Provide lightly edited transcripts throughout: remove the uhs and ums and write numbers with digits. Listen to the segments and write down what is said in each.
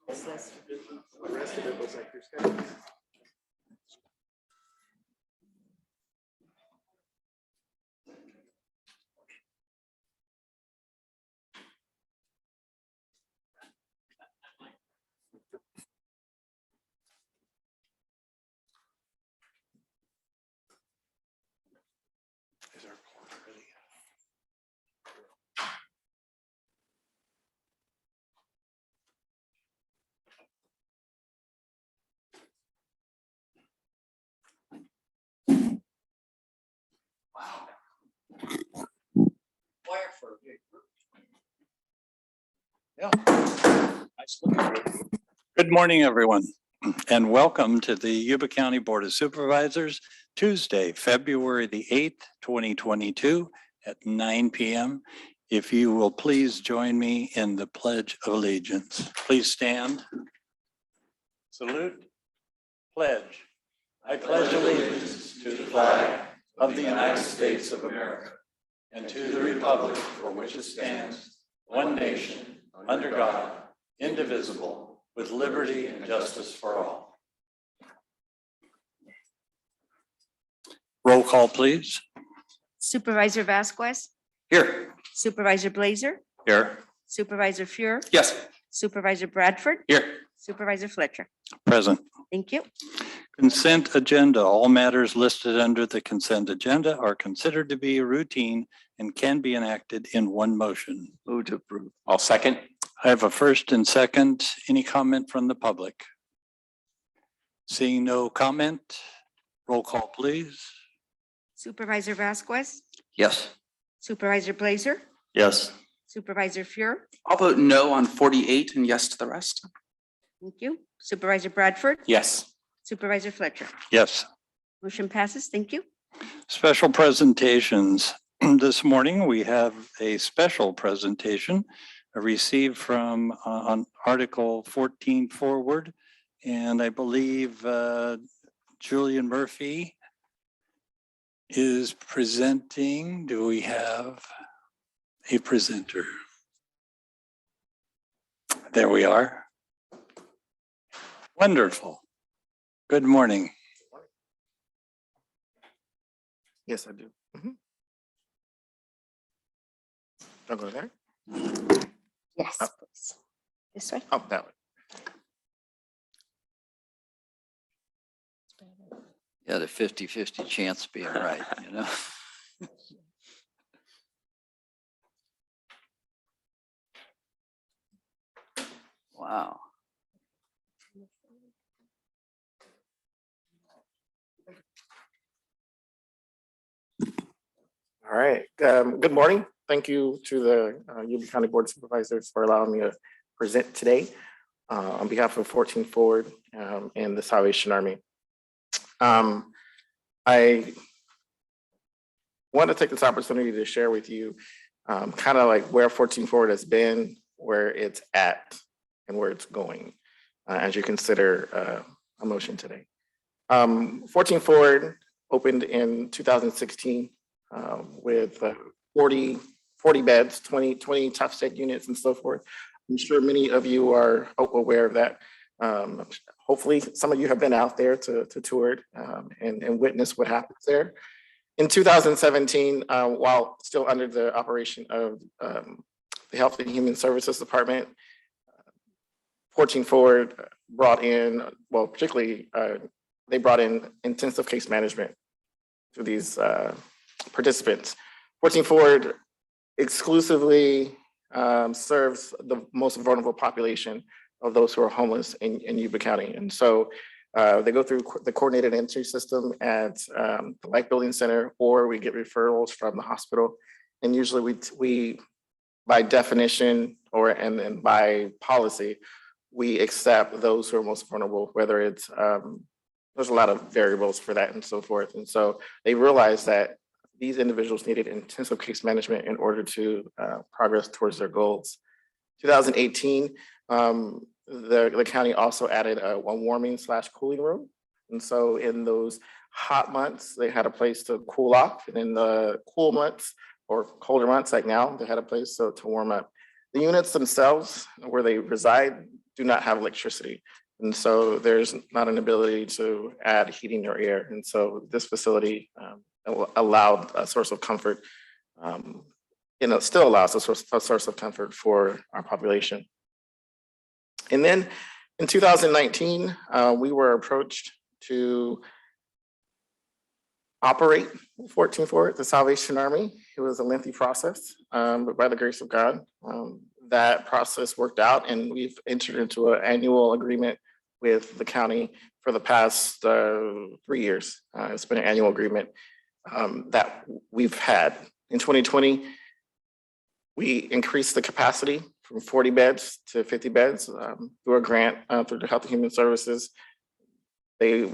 The rest of it was like your schedule. Is our clock ready? Yeah. Nice looking group. Good morning, everyone, and welcome to the Yuba County Board of Supervisors, Tuesday, February the 8th, 2022 at 9 p.m. If you will please join me in the Pledge of Allegiance. Please stand. Salute. Pledge. I pledge allegiance to the flag of the United States of America and to the republic for which it stands, one nation, under God, indivisible, with liberty and justice for all. Roll call, please. Supervisor Vasquez, Here. Supervisor Blazer, Here. Supervisor Fuhr, Yes. Supervisor Bradford, Here. Supervisor Fletcher. Present. Thank you. Consent agenda. All matters listed under the consent agenda are considered to be routine and can be enacted in one motion. Move to approve. I'll second. I have a first and second. Any comment from the public? Seeing no comment, roll call, please. Supervisor Vasquez, Yes. Supervisor Blazer, Yes. Supervisor Fuhr, I'll vote no on 48 and yes to the rest. thank you. Supervisor Bradford, Yes. Supervisor Fletcher. Yes. Motion passes. Thank you. Special presentations. This morning, we have a special presentation received from on Article 14 forward. And I believe Julian Murphy is presenting. Do we have a presenter? There we are. Wonderful. Good morning. Yes, I do. Don't go there. Yes, please. This way. Oh, that way. Yeah, the 50-50 chance of being right, you know? Wow. All right. Good morning. Thank you to the Yuba County Board of Supervisors for allowing me to present today on behalf of 14 Forward and the Salvation Army. I want to take this opportunity to share with you kind of like where 14 Forward has been, where it's at, and where it's going as you consider a motion today. 14 Forward opened in 2016 with 40 beds, 20 tough state units and so forth. I'm sure many of you are aware of that. Hopefully some of you have been out there to tour it and witness what happens there. In 2017, while still under the operation of the Health and Human Services Department, 14 Forward brought in, well, particularly they brought in intensive case management to these participants. 14 Forward exclusively serves the most vulnerable population of those who are homeless in Yuba County. And so they go through the coordinated entry system at the Life Building Center, or we get referrals from the hospital. And usually we by definition and then by policy, we accept those who are most vulnerable, whether it's, there's a lot of variables for that and so forth. And so they realized that these individuals needed intensive case management in order to progress towards their goals. 2018, the county also added a warming/cooling room. And so in those hot months, they had a place to cool off. And in the cool months or colder months like now, they had a place to warm up. The units themselves, where they reside, do not have electricity. And so there's not an ability to add heating or air. And so this facility allowed a source of comfort, still allows a source of comfort for our population. And then in 2019, we were approached to operate 14 Forward, the Salvation Army. It was a lengthy process, but by the grace of God, that process worked out, and we've entered into an annual agreement with the county for the past 3 years. It's been an annual agreement that we've had. In 2020, we increased the capacity from 40 beds to 50 beds through a grant through the Health and Human Services. They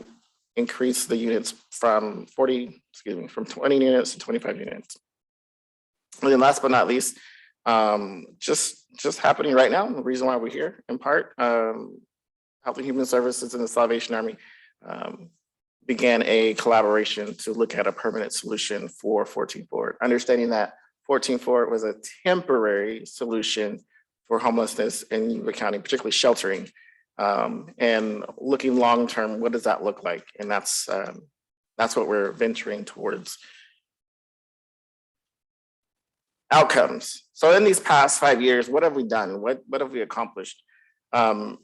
increased the units from 20 units to 25 units. And then last but not least, just happening right now, the reason why we're here in part, Health and Human Services and the Salvation Army began a collaboration to look at a permanent solution for 14 Forward, understanding that 14 Forward was a temporary solution for homelessness in Yuba County, particularly sheltering, and looking long-term, what does that look like? And that's what we're venturing towards. Outcomes. So in these past 5 years, what have we done? What have we accomplished?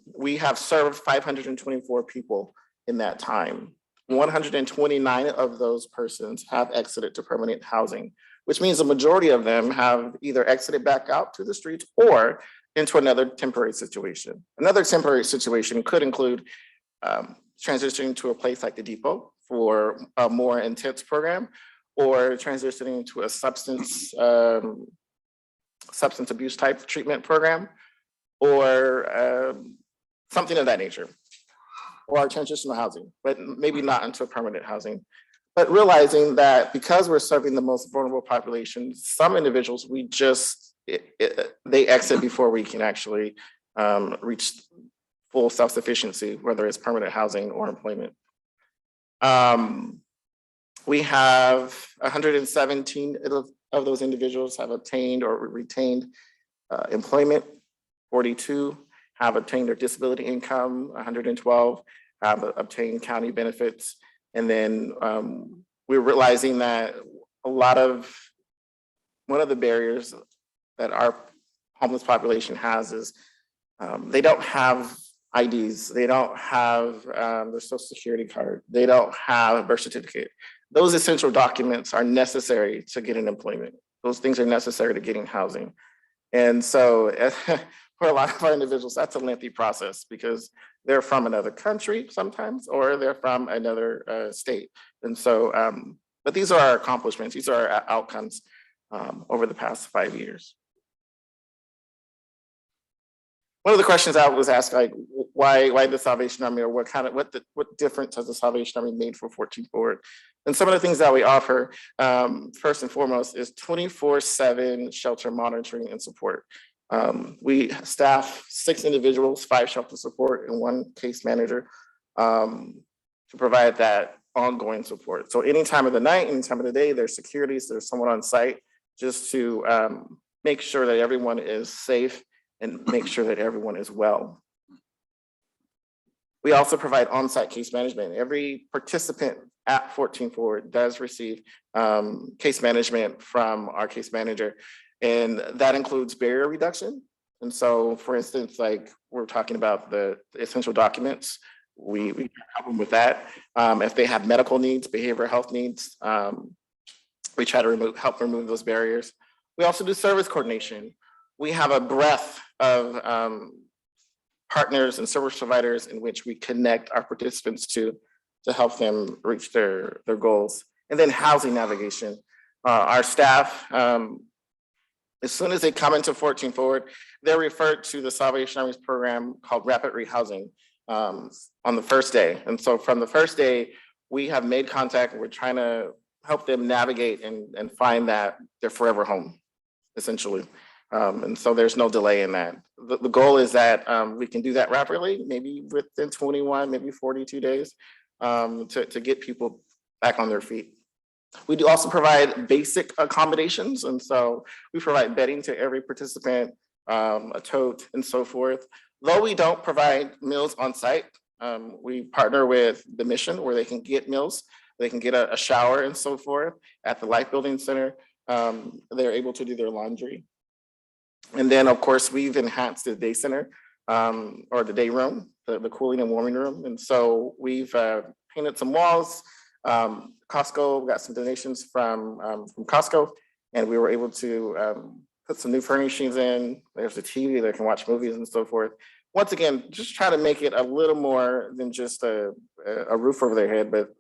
We have served 524 people in that time. 129 of those persons have exited to permanent housing, which means the majority of them have either exited back out to the streets or into another temporary situation. Another temporary situation could include transitioning to a place like the Depot for a more intense program, or transitioning to a substance abuse type treatment program, or something of that nature, or transitional housing, but maybe not into permanent housing. But realizing that because we're serving the most vulnerable population, some individuals, they exit before we can actually reach full self-sufficiency, whether it's permanent housing or employment. We have 117 of those individuals have obtained or retained employment. 42 have obtained their disability income. 112 have obtained county benefits. And then we're realizing that one of the barriers that our homeless population has is they don't have IDs, they don't have their social security card, they don't have a birth certificate. Those essential documents are necessary to get an employment. Those things are necessary to getting housing. And so for a lot of our individuals, that's a lengthy process because they're from another country sometimes, or they're from another state. And so, but these are our accomplishments. These are our outcomes over the past 5 years. One of the questions I was asked, like, why the Salvation Army, or what difference has the Salvation Army made for 14 Forward? And some of the things that we offer, first and foremost, is 24/7 shelter monitoring and support. We staff 6 individuals, 5 shelter support, and 1 case manager to provide that ongoing support. So any time of the night, any time of the day, there's security, so there's someone on site just to make sure that everyone is safe and make sure that everyone is well. We also provide on-site case management. Every participant at 14 Forward does receive case management from our case manager, and that includes barrier reduction. And so, for instance, like we're talking about the essential documents, we help them with that. If they have medical needs, behavioral health needs, we try to help remove those barriers. We also do service coordination. We have a breadth of partners and service providers in which we connect our participants to help them reach their goals. And then housing navigation. Our staff, as soon as they come into 14 Forward, they're referred to the Salvation Army's program called Rapid Rehousing on the first day. And so from the first day, we have made contact, and we're trying to help them navigate and find that their forever home, essentially. And so there's no delay in that. The goal is that we can do that rapidly, maybe within 21, maybe 42 days, to get people back on their feet. We do also provide basic accommodations. And so we provide bedding to every participant, a tote and so forth. Though we don't provide meals on site, we partner with the Mission where they can get meals, they can get a shower and so forth. At the Life Building Center, they're able to do their laundry. And then, of course, we've enhanced the day center or the day room, the cooling and warming room. And so we've painted some walls. Costco, we got some donations from Costco, and we were able to put some new furnishings in. There's a TV, they can watch movies and so forth. Once again, just try to make it a little more than just a roof over their head, but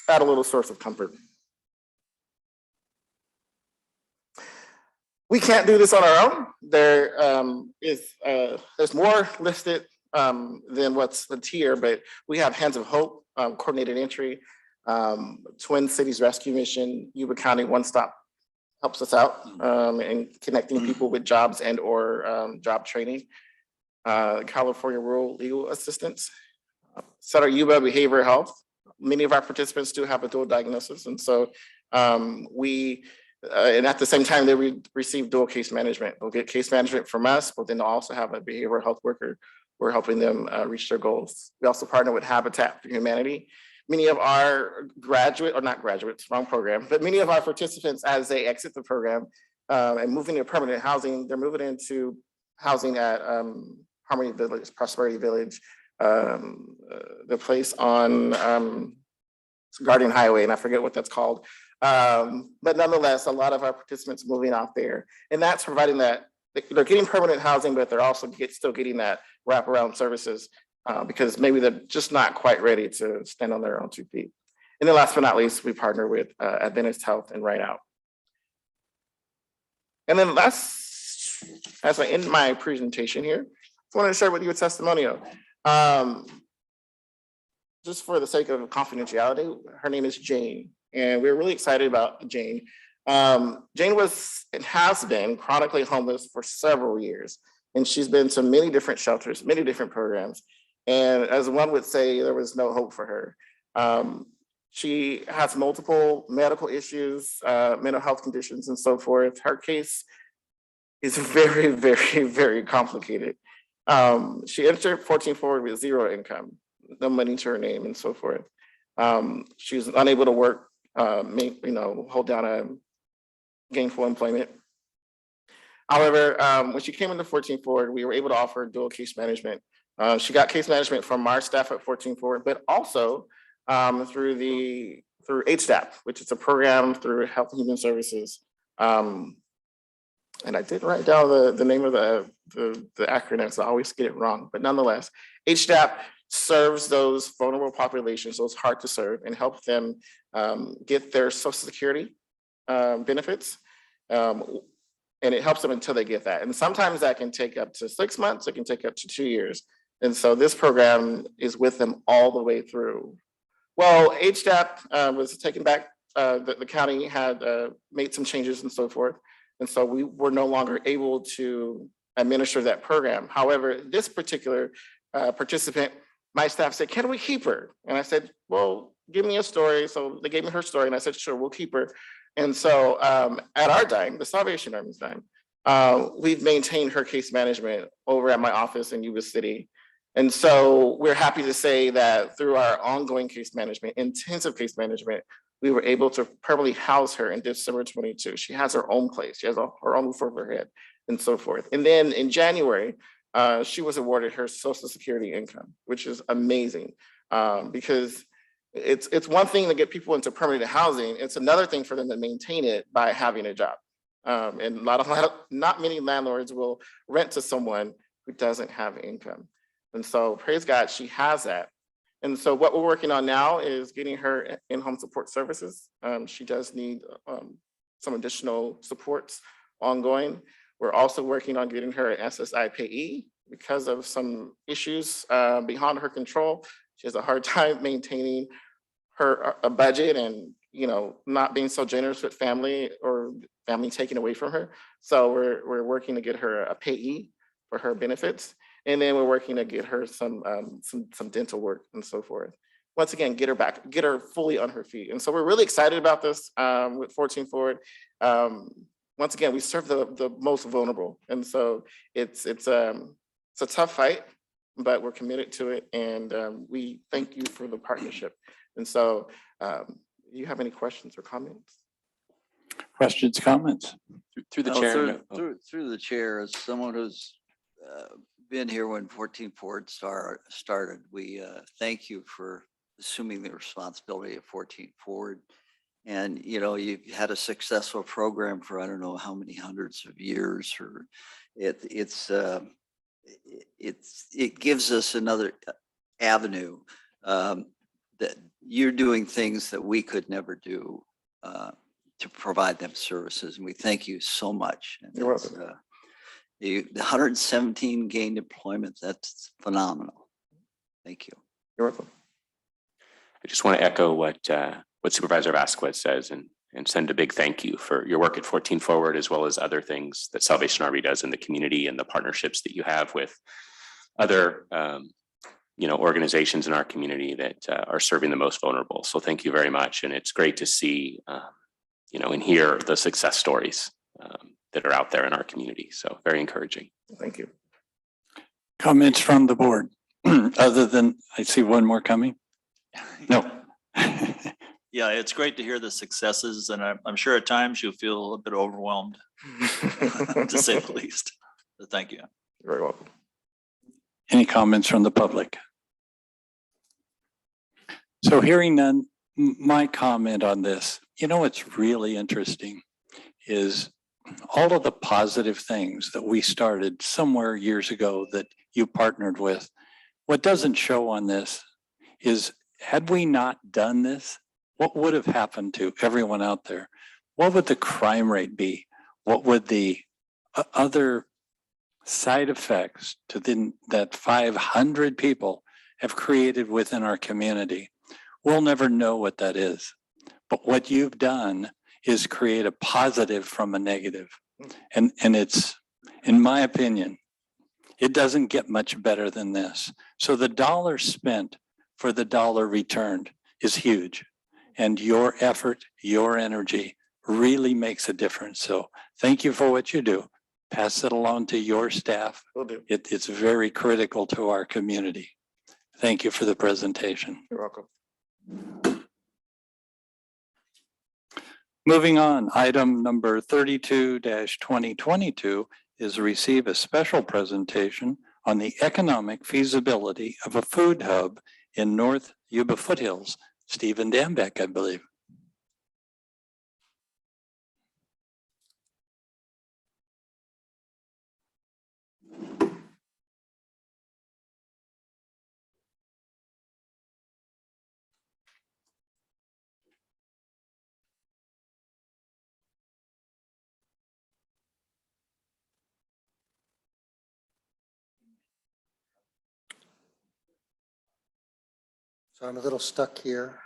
add a little source of comfort. We can't do this on our own. There's more listed than what's the tier, but we have Hands of Hope, Coordinated Entry, Twin Cities Rescue Mission, Yuba County One Stop helps us out in connecting people with jobs and or job training. California Rural Legal Assistance, Sutter Yuba Behavioral Health. Many of our participants do have a dual diagnosis, and so and at the same time, they receive dual case management. They'll get case management from us, but then they'll also have a behavioral health worker. We're helping them reach their goals. We also partner with Habitat for Humanity. Many of our not graduates, wrong program, but many of our participants, as they exit the program and move into permanent housing, they're moving into housing at Harmony Village, Prosperity Village, the place on Guardian Highway, and I forget what that's called. But nonetheless, a lot of our participants moving out there, and that's providing that they're getting permanent housing, but they're also still getting that wraparound services because maybe they're just not quite ready to stand on their own 2 feet. And then last but not least, we partner with Adventist Health and Right Out. And then last, as I end my presentation here, I wanted to share with you a testimonial. Just for the sake of confidentiality, her name is Jane, and we're really excited about Jane. Jane was and has been chronically homeless for several years, and she's been to many different shelters, many different programs. And as one would say, there was no hope for her. She has multiple medical issues, mental health conditions, and so forth. Her case is very, very, very complicated. She entered 14 forward with 0 income, no money to her name, and so forth. She was unable to work, hold down a gainful employment. However, when she came into 14 forward, we were able to offer dual case management. She got case management from our staff at 14 forward, but also through HSTAP, which is a program through Health and Human Services. And I didn't write down the name of the acronym, so I always get it wrong. But nonetheless, HSTAP serves those vulnerable populations, those hard to serve, and help them get their Social Security benefits. And it helps them until they get that. And sometimes that can take up to 6 months, it can take up to 2 years. And so this program is with them all the way through. Well, HSTAP was taken back, the county had made some changes and so forth. And so we were no longer able to administer that program. However, this particular participant, my staff said, can we keep her? And I said, well, give me a story. So they gave me her story and I said, sure, we'll keep her. And so at our dime, the Salvation Army's dime, we've maintained her case management over at my office in Yuba City. And so we're happy to say that through our ongoing case management, intensive case management, we were able to permanently house her in December 22. She has her own place. She has her own roof over her head and so forth. And then in January, she was awarded her Social Security income, which is amazing because it's one thing to get people into permanent housing. It's another thing for them to maintain it by having a job. And not many landlords will rent to someone who doesn't have income. And so praise God, she has that. And so what we're working on now is getting her in-home support services. She does need some additional supports ongoing. We're also working on getting her an SSI payee because of some issues beyond her control. She has a hard time maintaining a budget and not being so generous with family or family taken away from her. So we're working to get her a payee for her benefits. And then we're working to get her some dental work and so forth. Once again, get her fully on her feet. And so we're really excited about this with 14 Forward. Once again, we serve the most vulnerable. And so it's it's a tough fight, but we're committed to it, and we thank you for the partnership. And so, do you have any questions or comments? Questions, comments? Through the Well, chair. Through the chair, as someone who's been here when 14 Forward started, we thank you for assuming the responsibility of 14 Forward. And, you know, you've had a successful program for I don't know how many hundreds of years, or it gives us another avenue that you're doing things that we could never do to provide them services. And we thank you so much. And You're it's, welcome. the 117 gained employment, that's phenomenal. Thank you. You're welcome. I just want to echo what Supervisor Vasquez says and send a big thank you for your work at 14 Forward, as well as other things that Salvation Army does in the community and the partnerships that you have with other organizations in our community that are serving the most vulnerable. So thank you very much. And it's great to see, and hear the success stories that are out there in our community. So very encouraging. Thank you. Comments from the board? Other than, I see one more coming. No. Yeah, it's great to hear the successes, and I'm sure at times you feel a bit overwhelmed, to say the least. So thank you. You're very welcome. Any comments from the public? So hearing none, my comment on this, you know, what's really interesting is all of the positive things that we started somewhere years ago that you partnered with. What doesn't show on this is, had we not done this, what would have happened to everyone out there? What would the crime rate be? What would the other side effects to that 500 people have created within our community? We'll never know what that is. But what you've done is create a positive from a negative. And it's, in my opinion, it doesn't get much better than this. So the dollar spent for the dollar returned is huge. And your effort, your energy really makes a difference. So thank you for what you do. Pass it along to your staff. Will do. It's very critical to our community. Thank you for the presentation. You're welcome. Moving on, item number 32-2022 is receive a special presentation on the economic feasibility of a food hub in North Yuba Foothills. Stephen Dambeck, I believe. So I'm a little stuck here.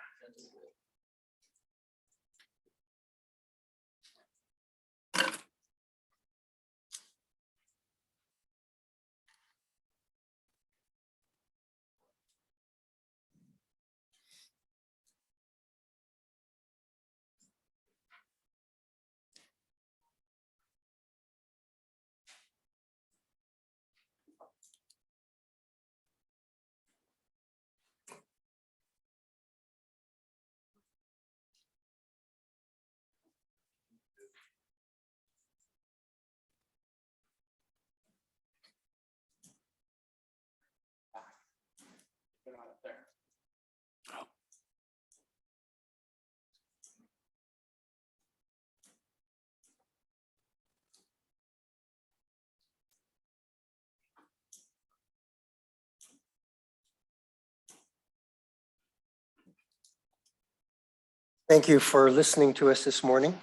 Thank you for listening to us this morning.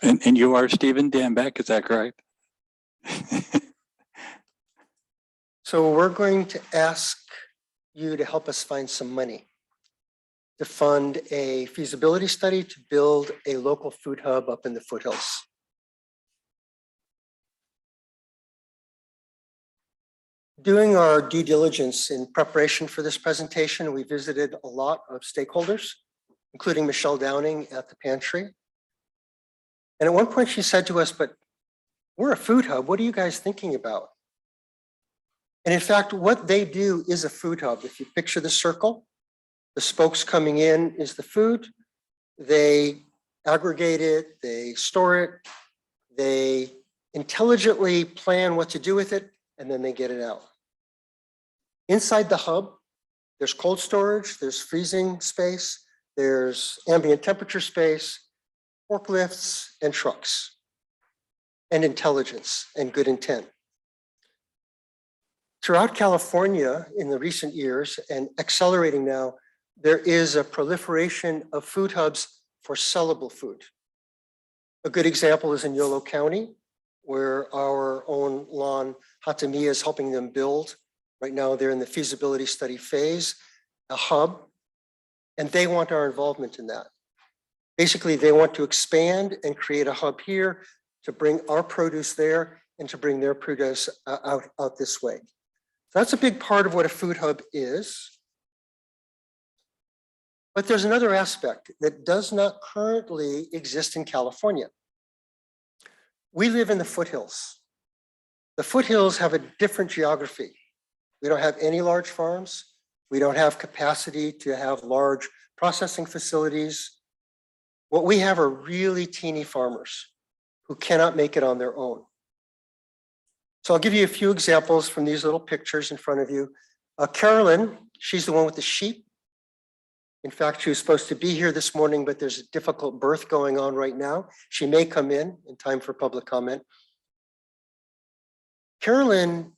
And you are Stephen Dambeck, is that correct? So we're going to ask you to help us find some money to fund a feasibility study to build a local food hub up in the foothills. Doing our due diligence in preparation for this presentation, we visited a lot of stakeholders, including Michelle Downing at the pantry. And at one point she said to us, but we're a food hub. What are you guys thinking about? And in fact, what they do is a food hub. If you picture the circle, the spokes coming in is the food. They aggregate it, they store it, they intelligently plan what to do with it, and then they get it out. Inside the hub, there's cold storage, there's freezing space, there's ambient temperature space, forklifts and trucks, and intelligence and good intent. Throughout California in the recent years and accelerating now, there is a proliferation of food hubs for sellable food. A good example is in Yolo County, where our own Lon Hatamiya is helping them build. Right now, they're in the feasibility study phase, a hub, and they want our involvement in that. Basically, they want to expand and create a hub here to bring our produce there and to bring their produce out this way. So that's a big part of what a food hub is. But there's another aspect that does not currently exist in California. We live in the foothills. The foothills have a different geography. We don't have any large farms. We don't have capacity to have large processing facilities. What we have are really teeny farmers who cannot make it on their own. So I'll give you a few examples from these little pictures in front of you. Carolyn, she's the one with the sheep. In fact, she was supposed to be here this morning, but there's a difficult birth going on right now. She may come in time for public comment. Carolyn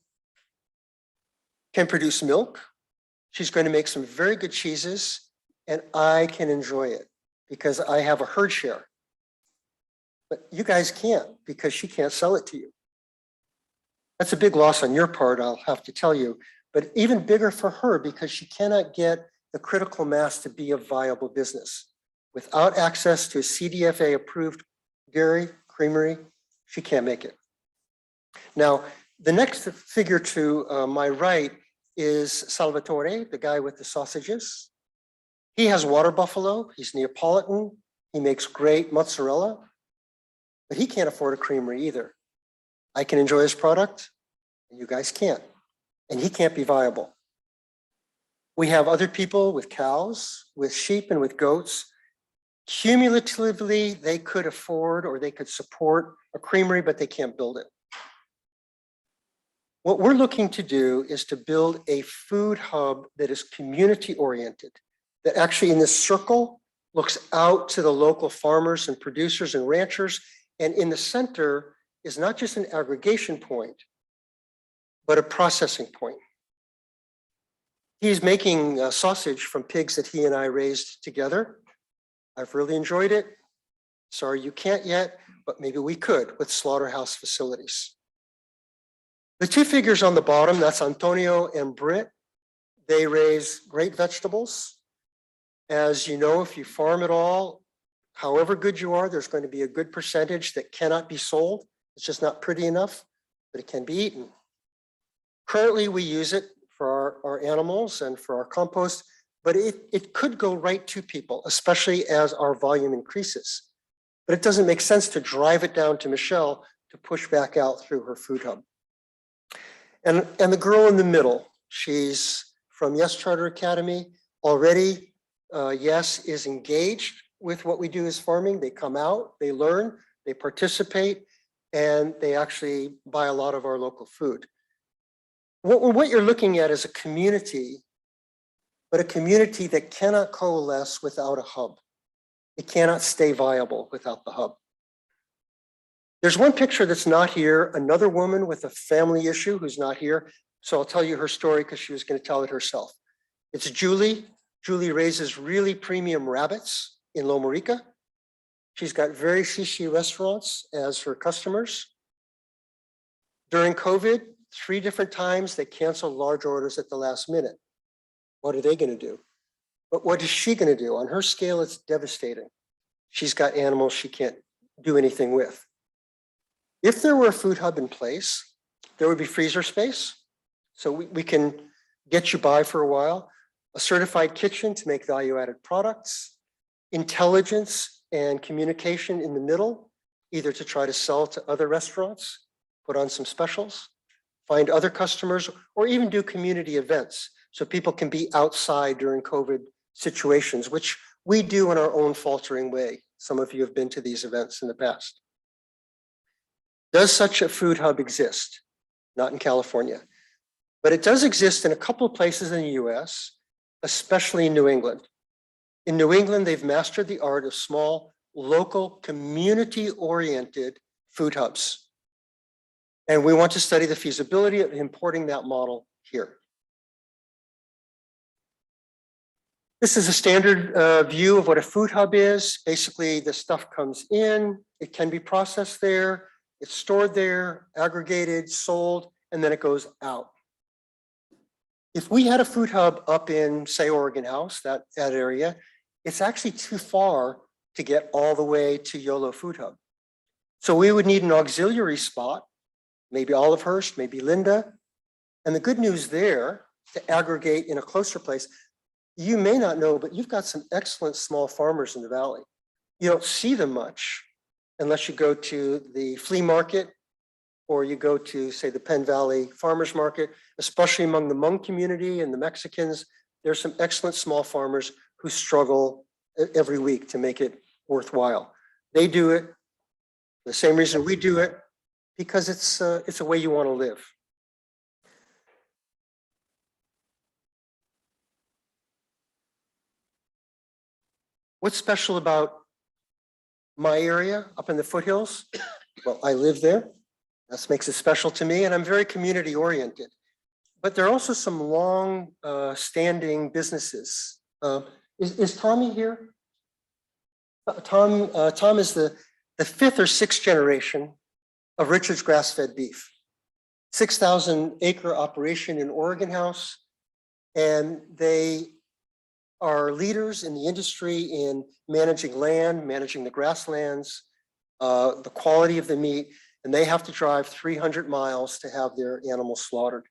can produce milk. She's going to make some very good cheeses, and I can enjoy it because I have a herd share. But you guys can't because she can't sell it to you. That's a big loss on your part, I'll have to tell you, but even bigger for her because she cannot get the critical mass to be a viable business. Without access to a CDFA approved dairy, creamery, she can't make it. Now, the next figure to my right is Salvatore, the guy with the sausages. He has water buffalo, he's Neapolitan, he makes great mozzarella, but he can't afford a creamery either. I can enjoy his product, and you guys can't, and he can't be viable. We have other people with cows, with sheep, and with goats. Cumulatively, they could afford or they could support a creamery, but they can't build it. What we're looking to do is to build a food hub that is community-oriented, that actually in this circle looks out to the local farmers and producers and ranchers, and in the center is not just an aggregation point, but a processing point. He's making sausage from pigs that he and I raised together. I've really enjoyed it. Sorry you can't yet, but maybe we could with slaughterhouse facilities. The two figures on the bottom, that's Antonio and Britt. They raise great vegetables. As you know, if you farm at all, however good you are, there's going to be a good percentage that cannot be sold. It's just not pretty enough, but it can be eaten. Currently, we use it for our animals and for our compost, but it could go right to people, especially as our volume increases. But it doesn't make sense to drive it down to Michelle to push back out through her food hub. And the girl in the middle, she's from Yes Charter Academy, already Yes is engaged with what we do as farming. They come out, they learn, they participate, and they actually buy a lot of our local food. What you're looking at is a community, but a community that cannot coalesce without a hub. It cannot stay viable without the hub. There's one picture that's not here, another woman with a family issue who's not here. So I'll tell you her story because she was going to tell it herself. It's Julie. Julie raises really premium rabbits in Loma Rica. She's got very shishi restaurants as her customers. During COVID, 3 different times they canceled large orders at the last minute. What are they going to do? But what is she going to do? On her scale, it's devastating. She's got animals she can't do anything with. If there were a food hub in place, there would be freezer space. So we can get you by for a while, a certified kitchen to make value-added products, intelligence and communication in the middle, either to try to sell to other restaurants, put on some specials, find other customers, or even do community events so people can be outside during COVID situations, which we do in our own faltering way. Some of you have been to these events in the past. Does such a food hub exist? Not in California, but it does exist in a couple of places in the US, especially in New England. In New England, they've mastered the art of small, local, community-oriented food hubs. And we want to study the feasibility of importing that model here. This is a standard view of what a food hub is. Basically, the stuff comes in, it can be processed there, it's stored there, aggregated, sold, and then it goes out. If we had a food hub up in, say, Oregon House, that area, it's actually too far to get all the way to YOLO Food Hub. So we would need an auxiliary spot, maybe Olivehurst, maybe Linda. And the good news there, to aggregate in a closer place, you may not know, but you've got some excellent small farmers in the valley. You don't see them much unless you go to the flea market or you go to, say, the Penn Valley Farmers Market, especially among the Hmong community and the Mexicans. There's some excellent small farmers who struggle every week to make it worthwhile. They do it the same reason we do it, because it's a way you want to live. What's special about my area up in the foothills? Well, I live there. That makes it special to me, and I'm very community oriented. But there are also some long standing businesses. Is Tommy here? Tom is the fifth or sixth generation of Richard's grass-fed beef. 6,000 acre operation in Oregon House, and they are leaders in the industry in managing land, managing the grasslands, the quality of the meat, and they have to drive 300 miles to have their animals slaughtered.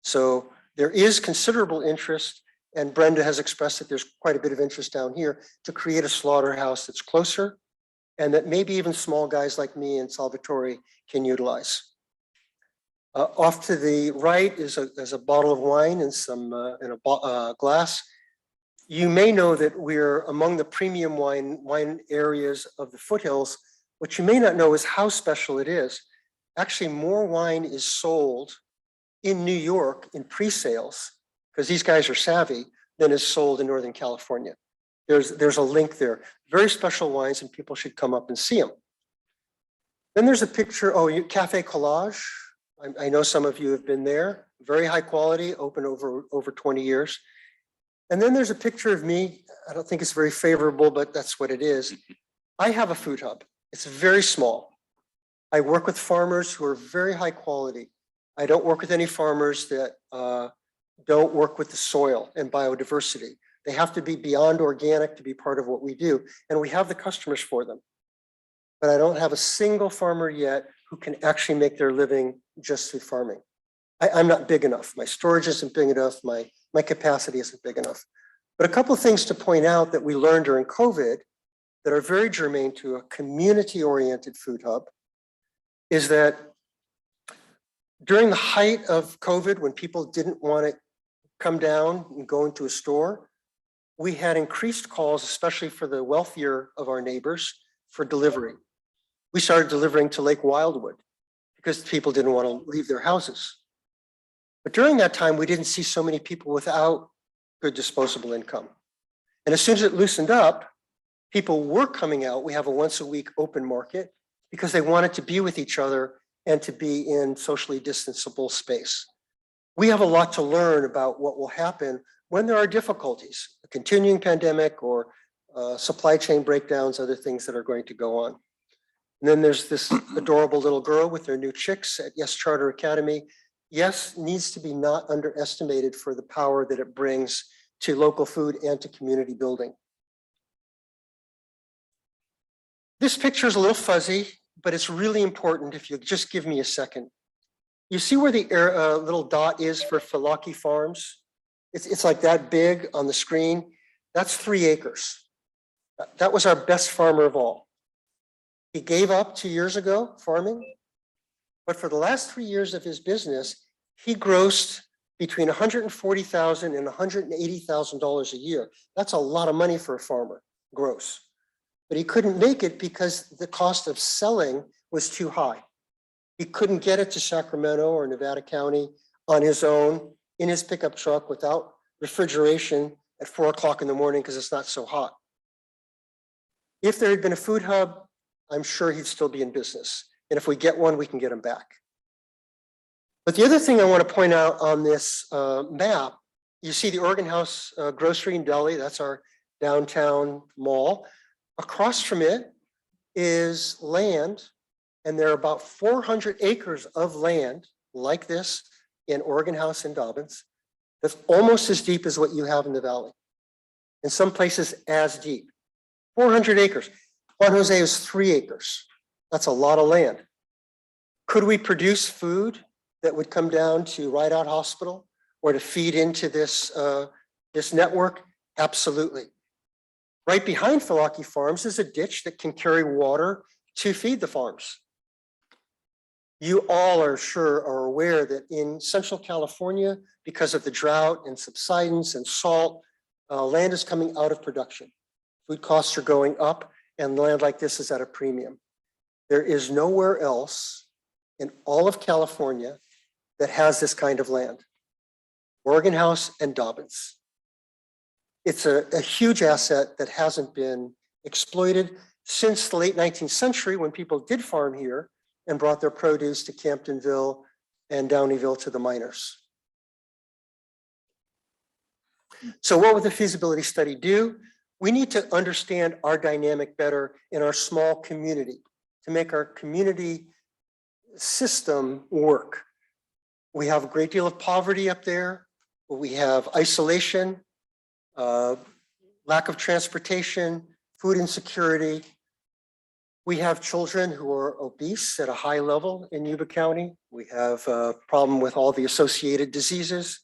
So there is considerable interest, and Brenda has expressed that there's quite a bit of interest down here to create a slaughterhouse that's closer and that maybe even small guys like me and Salvatore can utilize. Off to the right is a bottle of wine and some in a glass. You may know that we're among the premium wine areas of the foothills. What you may not know is how special it is. Actually, more wine is sold in New York in pre-sales, because these guys are savvy, than is sold in Northern California. There's a link there. Very special wines, and people should come up and see them. Then there's a picture, Cafe Collage. I know some of you have been there. Very high quality, open over 20 years. And then there's a picture of me. I don't think it's very favorable, but that's what it is. I have a food hub. It's very small. I work with farmers who are very high quality. I don't work with any farmers that don't work with the soil and biodiversity. They have to be beyond organic to be part of what we do. And we have the customers for them. But I don't have a single farmer yet who can actually make their living just through farming. I'm not big enough. My storage isn't big enough. My capacity isn't big enough. But a couple of things to point out that we learned during COVID that are very germane to a community-oriented food hub is that during the height of COVID, when people didn't want to come down and go into a store, we had increased calls, especially for the wealthier of our neighbors, for delivery. We started delivering to Lake Wildwood because people didn't want to leave their houses. But during that time, we didn't see so many people without good disposable income. And as soon as it loosened up, people were coming out. We have a once a week open market because they wanted to be with each other and to be in socially distanceable space. We have a lot to learn about what will happen when there are difficulties, a continuing pandemic or supply chain breakdowns, other things that are going to go on. And then there's this adorable little girl with her new chicks at Yes Charter Academy. Yes needs to be not underestimated for the power that it brings to local food and to community building. This picture is a little fuzzy, but it's really important if you just give me a second. You see where the little dot is for Falaki Farms? It's like that big on the screen. That's 3 acres. That was our best farmer of all. He gave up 2 years ago farming, but for the last 3 years of his business, he grossed between $140,000 and $180,000 a year. That's a lot of money for a farmer, gross. But he couldn't make it because the cost of selling was too high. He couldn't get it to Sacramento or Nevada County on his own in his pickup truck without refrigeration at 4 o'clock in the morning because it's not so hot. If there had been a food hub, I'm sure he'd still be in business. And if we get one, we can get him back. But the other thing I want to point out on this map, you see the Oregon House Grocery and Deli, that's our downtown mall. Across from it is land, and there are about 400 acres of land like this in Oregon House and Dobbins. That's almost as deep as what you have in the valley. In some places as deep. 400 acres. Juan Jose is 3 acres. That's a lot of land. Could we produce food that would come down to Rideout Hospital or to feed into this, this network? Absolutely. Right behind Falaki Farms is a ditch that can carry water to feed the farms. You all are sure are aware that in Central California, because of the drought and subsidence and salt, land is coming out of production. Food costs are going up and land like this is at a premium. There is nowhere else in all of California that has this kind of land. Oregon House and Dobbins. It's a huge asset that hasn't been exploited since the late 19th century when people did farm here and brought their produce to Camptonville and Downeyville to the miners. So what would the feasibility study do? We need to understand our dynamic better in our small community to make our community system work. We have a great deal of poverty up there. We have isolation, lack of transportation, food insecurity. We have children who are obese at a high level in Yuba County. We have a problem with all the associated diseases.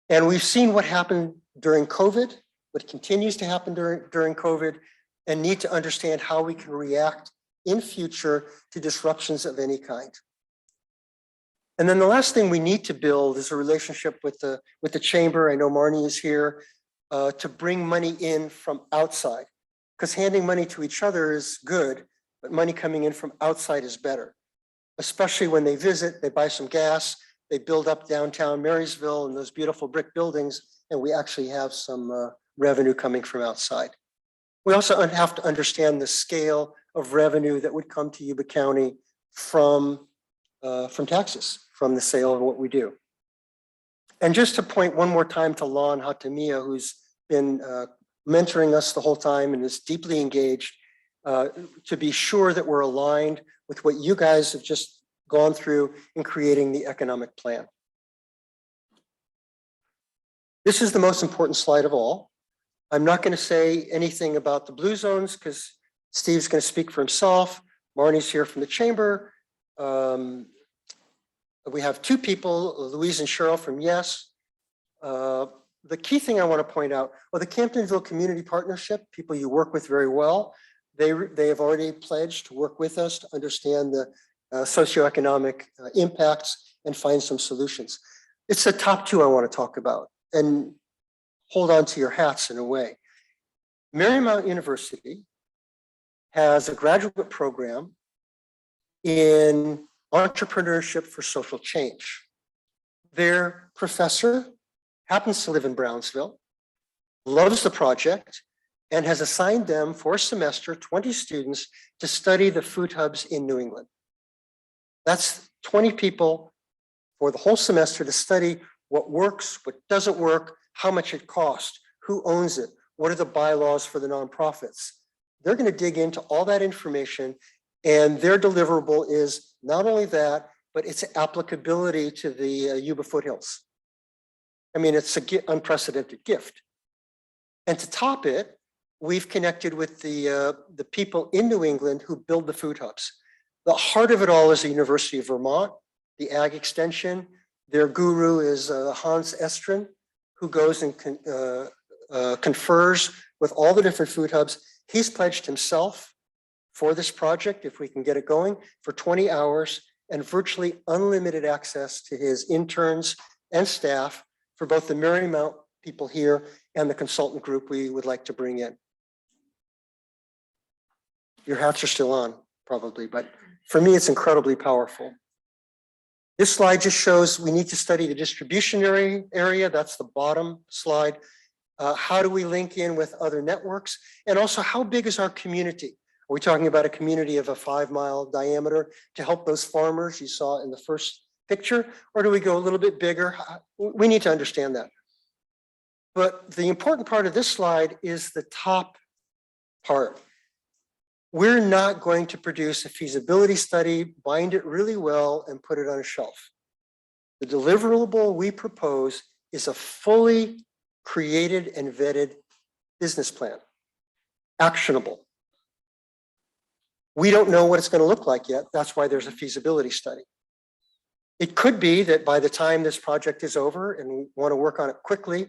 And we've seen what happened during COVID, what continues to happen during COVID, and need to understand how we can react in future to disruptions of any kind. And then the last thing we need to build is a relationship with the chamber. I know Marnie is here to bring money in from outside, because handing money to each other is good, but money coming in from outside is better, especially when they visit, they buy some gas, they build up downtown Marysville and those beautiful brick buildings, and we actually have some revenue coming from outside. We also have to understand the scale of revenue that would come to Yuba County from taxes, from the sale of what we do. And just to point one more time to Lon Hatamia, who's been mentoring us the whole time and is deeply engaged, to be sure that we're aligned with what you guys have just gone through in creating the economic plan. This is the most important slide of all. I'm not going to say anything about the blue zones because Steve's going to speak for himself. Marnie's here from the chamber. We have 2 people, Louise and Cheryl from Yes. The key thing I want to point out, well, the Camptonville Community Partnership, people you work with very well, they have already pledged to work with us to understand the socioeconomic impacts and find some solutions. It's the top 2 I want to talk about, and hold on to your hats in a way. Marymount University has a graduate program in entrepreneurship for social change. Their professor happens to live in Brownsville, loves the project, and has assigned them for a semester 20 students to study the food hubs in New England. That's 20 people for the whole semester to study what works, what doesn't work, how much it costs, who owns it, what are the bylaws for the nonprofits. They're going to dig into all that information, and their deliverable is not only that, but its applicability to the Yuba foothills. I mean, it's an unprecedented gift. And to top it, we've connected with the people in New England who build the food hubs. The heart of it all is the University of Vermont, the Ag Extension. Their guru is Hans Estrin, who goes and confers with all the different food hubs. He's pledged himself for this project, if we can get it going, for 20 hours. and virtually unlimited access to his interns and staff for both the Marymount people here and the consultant group we would like to bring in. Your hats are still on, probably, but for me, it's incredibly powerful. This slide just shows we need to study the distribution area. That's the bottom slide. How do we link in with other networks? And also, how big is our community? Are we talking about a community of a 5-mile diameter to help those farmers you saw in the first picture? Or do we go a little bit bigger? We need to understand that. But the important part of this slide is the top part. We're not going to produce a feasibility study, bind it really well, and put it on a shelf. The deliverable we propose is a fully created and vetted business plan, actionable. We don't know what it's going to look like yet. That's why there's a feasibility study. It could be that by the time this project is over and we want to work on it quickly,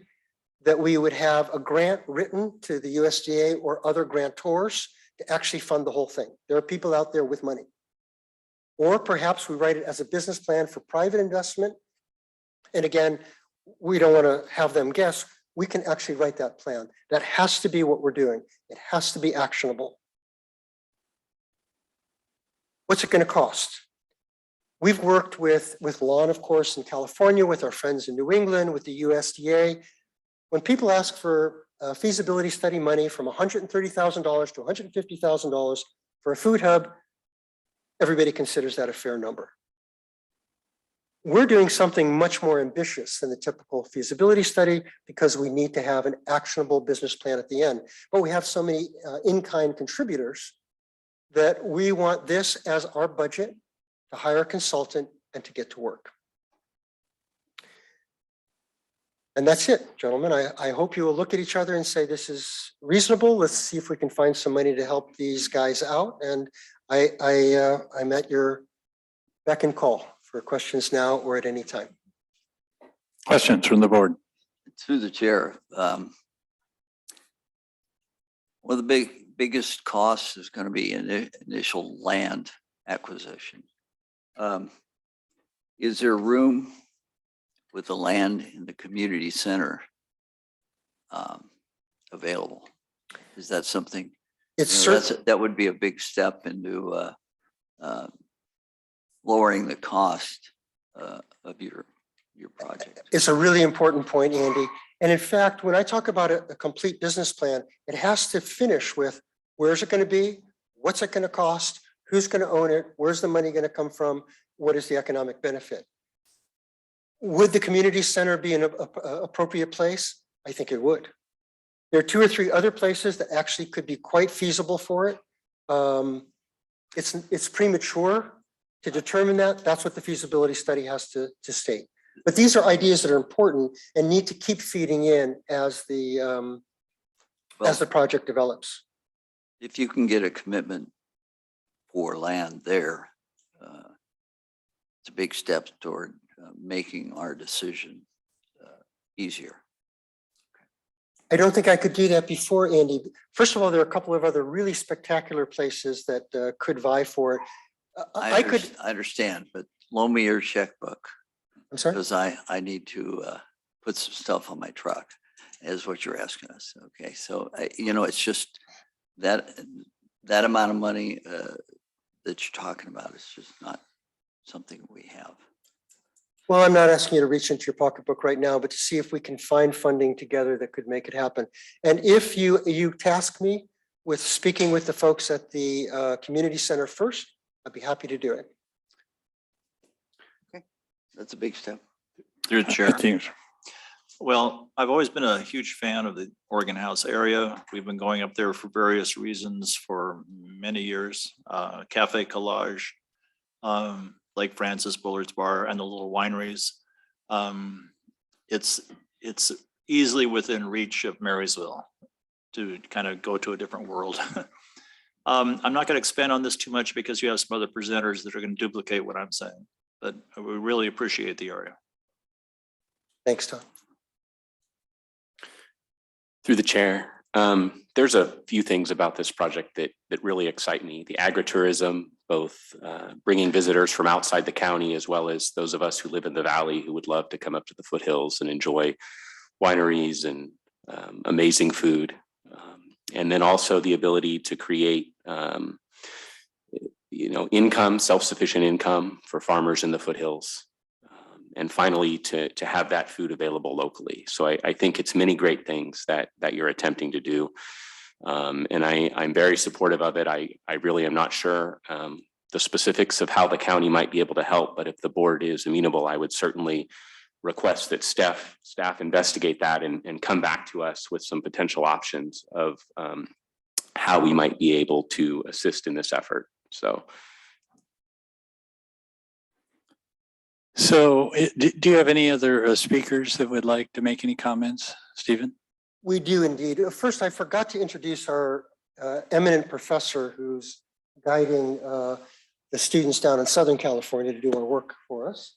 that we would have a grant written to the USDA or other grantors to actually fund the whole thing. There are people out there with money. Or perhaps we write it as a business plan for private investment. And again, we don't want to have them guess. We can actually write that plan. That has to be what we're doing. It has to be actionable. What's it going to cost? We've worked with Lon, of course, in California, with our friends in New England, with the USDA. When people ask for feasibility study money from $130,000 to $150,000 for a food hub, everybody considers that a fair number. We're doing something much more ambitious than the typical feasibility study because we need to have an actionable business plan at the end. But we have so many in-kind contributors that we want this as our budget to hire a consultant and to get to work. And that's it, gentlemen. I hope you will look at each other and say, this is reasonable. Let's see if we can find some money to help these guys out. And I'm at your beck and call for questions now or at any time. Questions from the board? Through the chair. One of the biggest costs is going to be initial land acquisition. Is there room with the land in the community center available? Is that something? That would be a big step into lowering the cost of your project. It's a really important point, Andy. And in fact, when I talk about a complete business plan, it has to finish with where's it going to be? What's it going to cost? Who's going to own it? Where's the money going to come from? What is the economic benefit? Would the community center be an appropriate place? I think it would. There are 2 or 3 other places that actually could be quite feasible for it. It's premature to determine that. That's what the feasibility study has to state. But these are ideas that are important and need to keep feeding in as the project develops. If you can get a commitment for land there, it's a big step toward making our decision easier. I don't think I could do that before, Andy. First of all, there are a couple of other really spectacular places that could vie for it. I understand, but loan me your checkbook. I'm sorry? Because I need to put some stuff on my truck, is what you're asking us. Okay, so it's just that amount of money that you're talking about is just not something we have. Well, I'm not asking you to reach into your pocketbook right now, but to see if we can find funding together that could make it happen. And if you task me with speaking with the folks at the community center first, I'd be happy to do it. Okay, that's a big step. Through the chair. Thanks. Well, I've always been a huge fan of the Oregon House area. We've been going up there for various reasons for many years. Cafe Collage, Lake Francis, Bullard's Bar, and the little wineries. It's easily within reach of Marysville to kind of go to a different world. I'm not going to expand on this too much because you have some other presenters that are going to duplicate what I'm saying, but we really appreciate the area. Thanks, Tom. Through the chair, there's a few things about this project that really excite me. The agritourism, both bringing visitors from outside the county as well as those of us who live in the valley who would love to come up to the foothills and enjoy wineries and amazing food. And then also the ability to create income, self-sufficient income for farmers in the foothills. And finally, to have that food available locally. So I think it's many great things that you're attempting to do. And I'm very supportive of it. I really am not sure the specifics of how the county might be able to help, but if the board is amenable, I would certainly request that staff investigate that and come back to us with some potential options of how we might be able to assist in this effort. So do you have any other speakers that would like to make any comments, Stephen? We do indeed. First, I forgot to introduce our eminent professor who's guiding the students down in Southern California to do our work for us.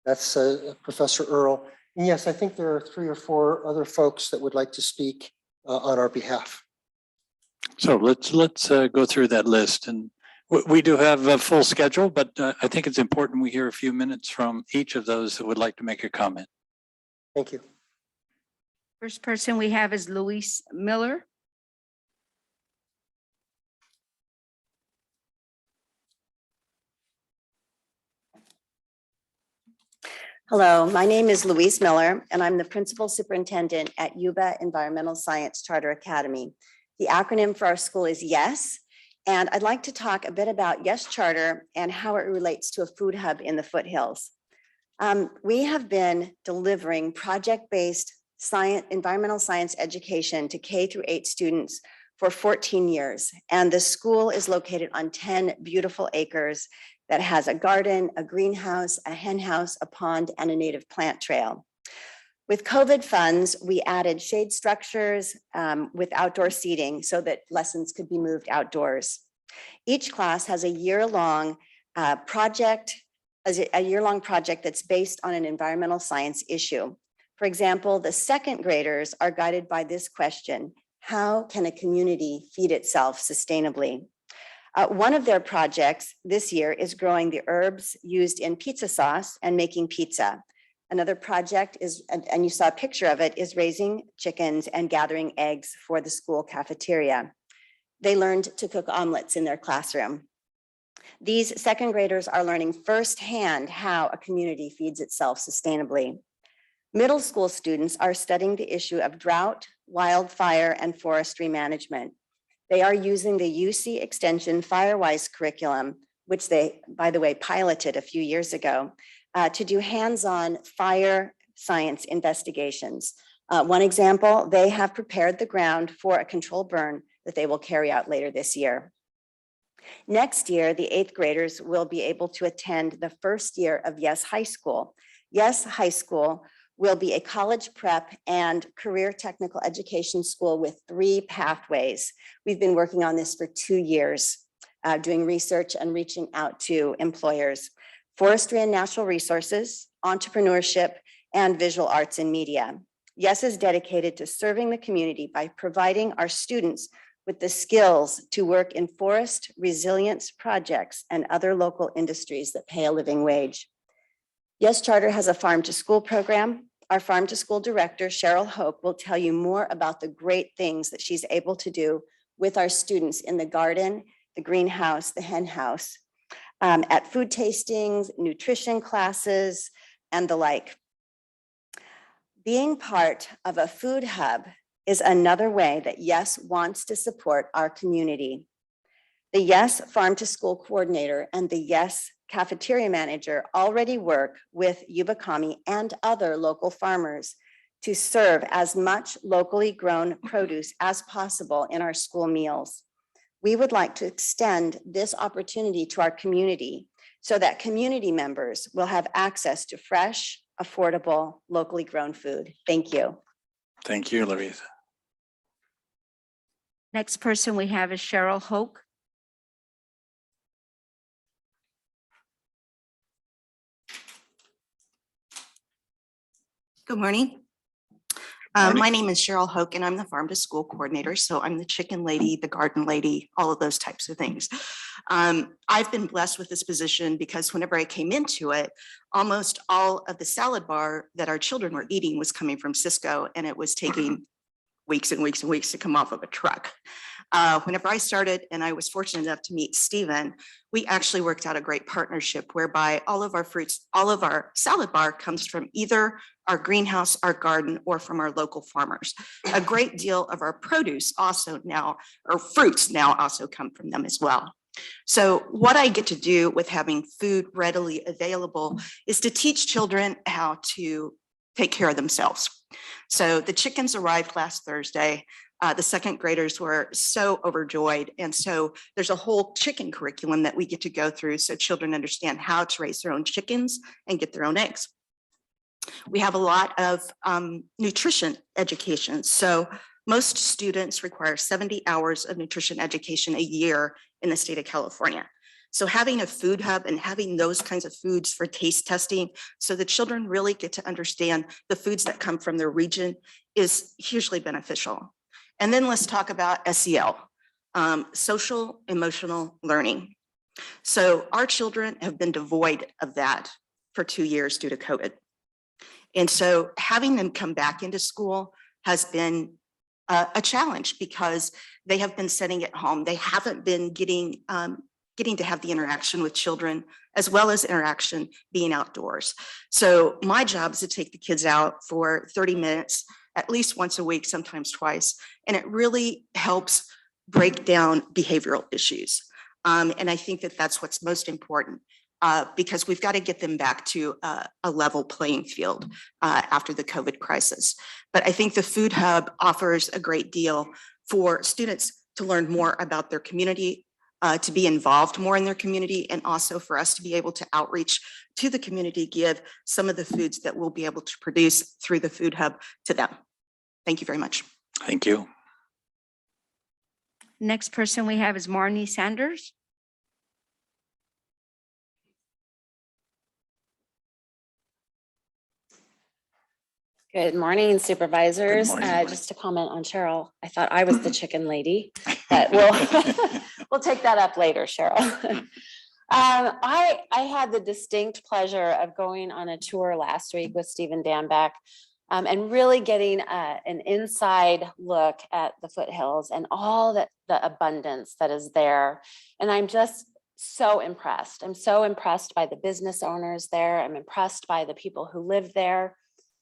That's Professor Earl. And yes, I think there are 3 or 4 other folks that would like to speak on our behalf. So let's go through that list, and we do have a full schedule, but I think it's important we hear a few minutes from each of those that would like to make a comment. Thank you. First person we have is Louise Miller. Hello, my name is Louise Miller, and I'm the Principal Superintendent at Yuba Environmental Science Charter Academy. The acronym for our school is YES, and I'd like to talk a bit about YES Charter and how it relates to a food hub in the foothills. We have been delivering project-based environmental science education to K through 8 students for 14 years, and the school is located on 10 beautiful acres that has a garden, a greenhouse, a hen house, a pond, and a native plant trail. With COVID funds, we added shade structures with outdoor seating so that lessons could be moved outdoors. Each class has a year-long project that's based on an environmental science issue. For example, the 2nd graders are guided by this question: how can a community feed itself sustainably? One of their projects this year is growing the herbs used in pizza sauce and making pizza. Another project is, and you saw a picture of it, is raising chickens and gathering eggs for the school cafeteria. They learned to cook omelets in their classroom. These 2nd graders are learning firsthand how a community feeds itself sustainably. Middle school students are studying the issue of drought, wildfire, and forestry management. They are using the UC Extension Firewise curriculum, which they, by the way, piloted a few years ago, to do hands-on fire science investigations. One example, they have prepared the ground for a control burn that they will carry out later this year. Next year, the 8th graders will be able to attend the 1st year of YES High School. YES High School will be a college prep and career technical education school with 3 pathways. We've been working on this for 2 years, doing research and reaching out to employers: forestry and natural resources, entrepreneurship, and visual arts and media. YES is dedicated to serving the community by providing our students with the skills to work in forest resilience projects and other local industries that pay a living wage. YES Charter has a farm to school program. Our farm to school director, Cheryl Hoke, will tell you more about the great things that she's able to do with our students in the garden, the greenhouse, the hen house, at food tastings, nutrition classes, and the like. Being part of a food hub is another way that YES wants to support our community. The YES Farm to School Coordinator and the YES Cafeteria Manager already work with Yuba County and other local farmers to serve as much locally grown produce as possible in our school meals. We would like to extend this opportunity to our community so that community members will have access to fresh, affordable, locally grown food. Thank you. Thank you, Louise. Next person we have is Cheryl Hoke. Good morning. Morning. My name is Cheryl Hoke and I'm the farm to school coordinator. So I'm the chicken lady, the garden lady, all of those types of things. I've been blessed with this position because whenever I came into it, almost all of the salad bar that our children were eating was coming from Cisco, and it was taking weeks and weeks and weeks to come off of a truck. Whenever I started and I was fortunate enough to meet Stephen, we actually worked out a great partnership whereby all of our fruits, all of our salad bar comes from either our greenhouse, our garden, or from our local farmers. A great deal of our produce also now, or fruits now also come from them as well. So what I get to do with having food readily available is to teach children how to take care of themselves. So the chickens arrived last Thursday. The second graders were so overjoyed. And so there's a whole chicken curriculum that we get to go through so children understand how to raise their own chickens and get their own eggs. We have a lot of nutrition education. So most students require 70 hours of nutrition education a year in the state of California. So having a food hub and having those kinds of foods for taste testing so the children really get to understand the foods that come from their region is hugely beneficial. And then let's talk about SEL, social emotional learning. So our children have been devoid of that for 2 years due to COVID. And so having them come back into school has been a challenge because they have been sitting at home. They haven't been getting to have the interaction with children as well as interaction being outdoors. So my job is to take the kids out for 30 minutes, at least once a week, sometimes twice. And it really helps break down behavioral issues. And I think that that's what's most important because we've got to get them back to a level playing field after the COVID crisis. But I think the Food Hub offers a great deal for students to learn more about their community, to be involved more in their community, and also for us to be able to outreach to the community, give some of the foods that we'll be able to produce through the Food Hub to them. Thank you very much. Thank you. Next person we have is Marnie Sanders. Good morning, supervisors. Good morning. Just to comment on Cheryl, I thought I was the chicken lady, but we'll take that up later, Cheryl. I had the distinct pleasure of going on a tour last week with Stephen Danbeck and really getting an inside look at the foothills and all that the abundance that is there. And I'm just so impressed. I'm so impressed by the business owners there. I'm impressed by the people who live there.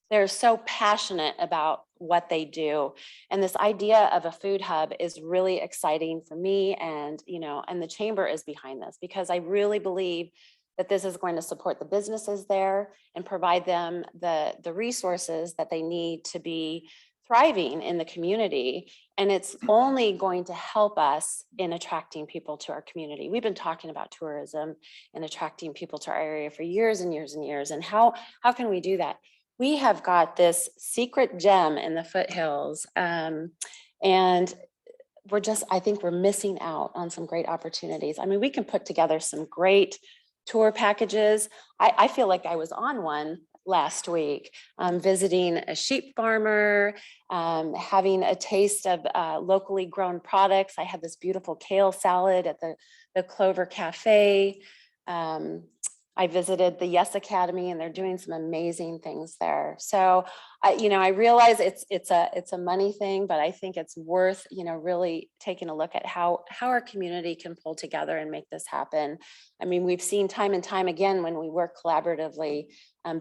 They're so passionate about what they do. And this idea of a food hub is really exciting for me. And, and the chamber is behind this because I really believe that this is going to support the businesses there and provide them the resources that they need to be thriving in the community. And it's only going to help us in attracting people to our community. We've been talking about tourism and attracting people to our area for years and years and years. And how can we do that? We have got this secret gem in the foothills, and I think we're missing out on some great opportunities. I mean, we can put together some great tour packages. I feel like I was on one last week, visiting a sheep farmer, having a taste of locally grown products. I had this beautiful kale salad at the Clover Cafe. I visited the Yes Academy, and they're doing some amazing things there. So, I realize it's a money thing, but I think it's worth, really taking a look at how our community can pull together and make this happen. I mean, we've seen time and time again when we work collaboratively,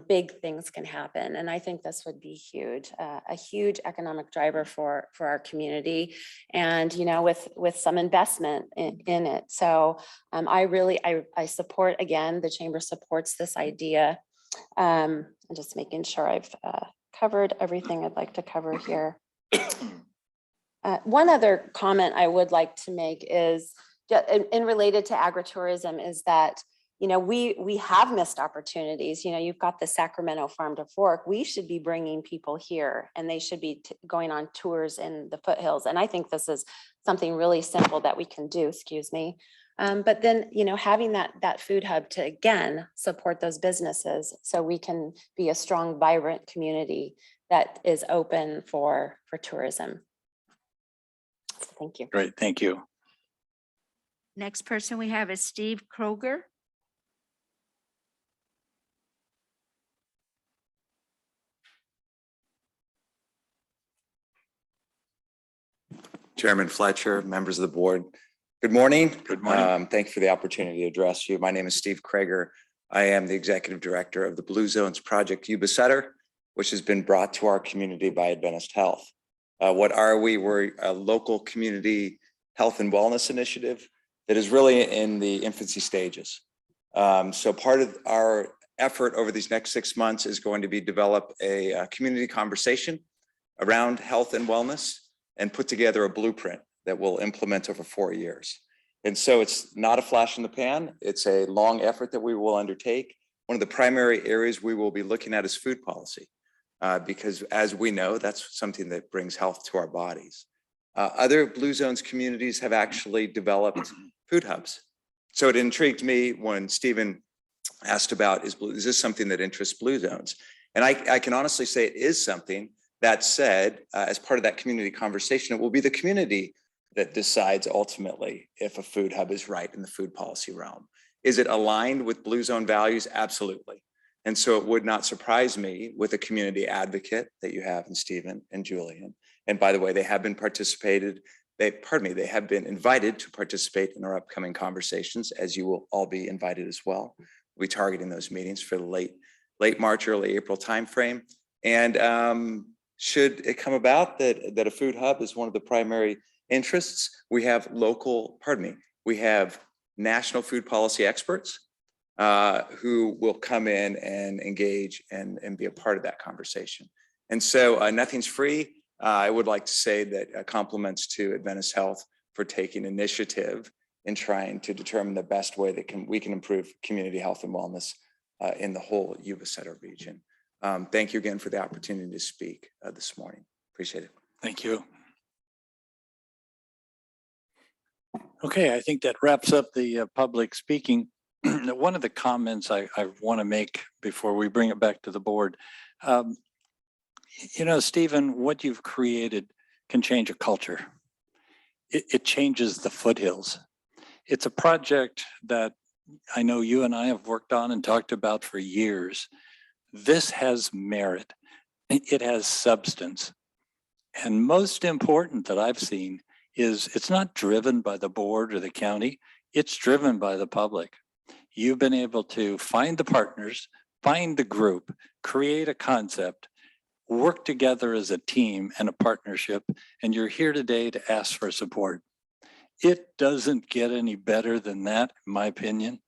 big things can happen. And I think this would be huge, a huge economic driver for our community and, with some investment in it. So I support, again, the chamber supports this idea. I'm just making sure I've covered everything I'd like to cover here. One other comment I would like to make is in related to agritourism is that we have missed opportunities. You've got the Sacramento Farm to Fork. We should be bringing people here and they should be going on tours in the foothills. And I think this is something really simple that we can do, but then, having that food hub to, again, support those businesses so we can be a strong, vibrant community that is open for tourism. Thank you. Great, thank you. Next person we have is Steve Kroger. Chairman Fletcher, members of the board, good morning. Good morning. Thank you for the opportunity to address you. My name is Steve Kroger. I am the executive director of the Blue Zones Project Yuba Center, which has been brought to our community by Adventist Health. What are we? We're a local community health and wellness initiative that is really in the infancy stages. So part of our effort over these next 6 months is going to be develop a community conversation around health and wellness and put together a blueprint that we'll implement over 4 years. And so it's not a flash in the pan. It's a long effort that we will undertake. One of the primary areas we will be looking at is food policy, because as we know, that's something that brings health to our bodies. Other Blue Zones communities have actually developed food hubs. So it intrigued me when Stephen asked about, is this something that interests Blue Zones? And I can honestly say it is something. That said, as part of that community conversation, it will be the community that decides ultimately if a food hub is right in the food policy realm. Is it aligned with Blue Zone values? Absolutely. And so it would not surprise me with a community advocate that you have in Stephen and Julian. And by the way, they have been they have been invited to participate in our upcoming conversations, as you will all be invited as well. We'll be targeting those meetings for the late March, early April timeframe. And should it come about that a food hub is one of the primary interests, we have we have national food policy experts who will come in and engage and be a part of that conversation. And so nothing's free. I would like to say that compliments to Adventist Health for taking initiative in trying to determine the best way that we can improve community health and wellness in the whole Yuba Center region. Thank you again for the opportunity to speak this morning. Appreciate it. Thank you. Okay, I think that wraps up the public speaking. One of the comments I want to make before we bring it back to the board, you know, Stephen, what you've created can change a culture. It changes the foothills. It's a project that I know you and I have worked on and talked about for years. This has merit. It has substance. And most important that I've seen is it's not driven by the board or the county. It's driven by the public. You've been able to find the partners, find the group, create a concept, work together as a team and a partnership, and you're here today to ask for support. It doesn't get any better than that, in my opinion.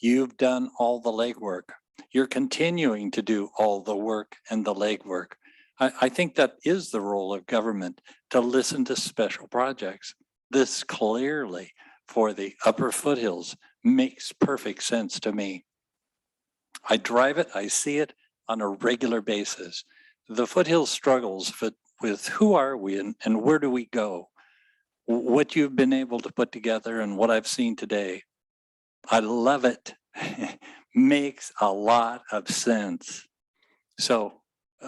You've done all the legwork. You're continuing to do all the work and the legwork. I think that is the role of government, to listen to special projects. This clearly for the upper foothills makes perfect sense to me. I drive it, I see it on a regular basis. The foothills struggles with who are we and where do we go? What you've been able to put together and what I've seen today, I love it. Makes a lot of sense. So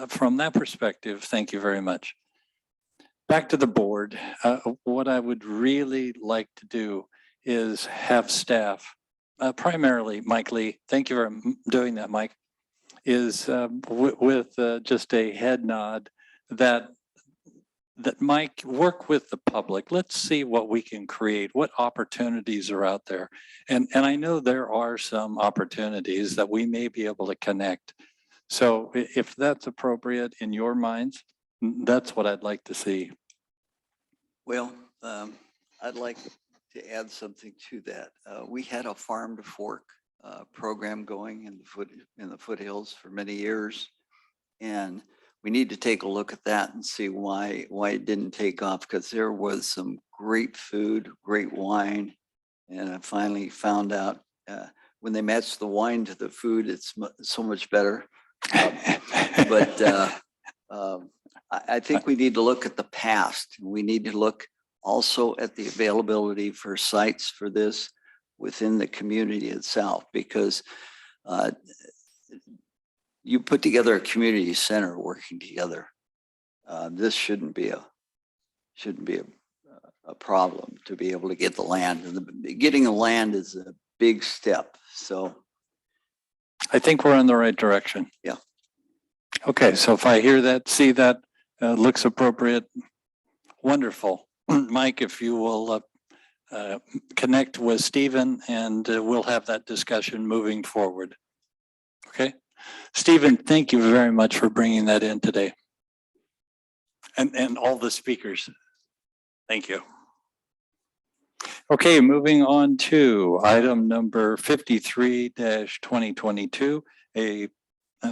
from that perspective, thank you very much. Back to the board. What I would really like to do is have staff, primarily Mike Lee, thank you for doing that, Mike, is with just a head nod that Mike, work with the public. Let's see what we can create, what opportunities are out there. And I know there are some opportunities that we may be able to connect. So if that's appropriate in your minds, that's what I'd like to see. Well, I'd like to add something to that. We had a farm to fork program going in the foothills for many years. And we need to take a look at that and see why it didn't take off, because there was some great food, great wine. And I finally found out when they match the wine to the food, it's so much better. But I think we need to look at the past. We need to look also at the availability for sites for this within the community itself, because you put together a community center working together. This shouldn't be a problem to be able to get the land, and getting the land is a big step. So I think we're in the right direction. Yeah. Okay, so if I hear that, see that, looks appropriate, wonderful. Mike, if you will connect with Stephen and we'll have that discussion moving forward. Okay, Stephen, thank you very much for bringing that in today. And all the speakers. Thank you. Okay, moving on to item number 53-2022,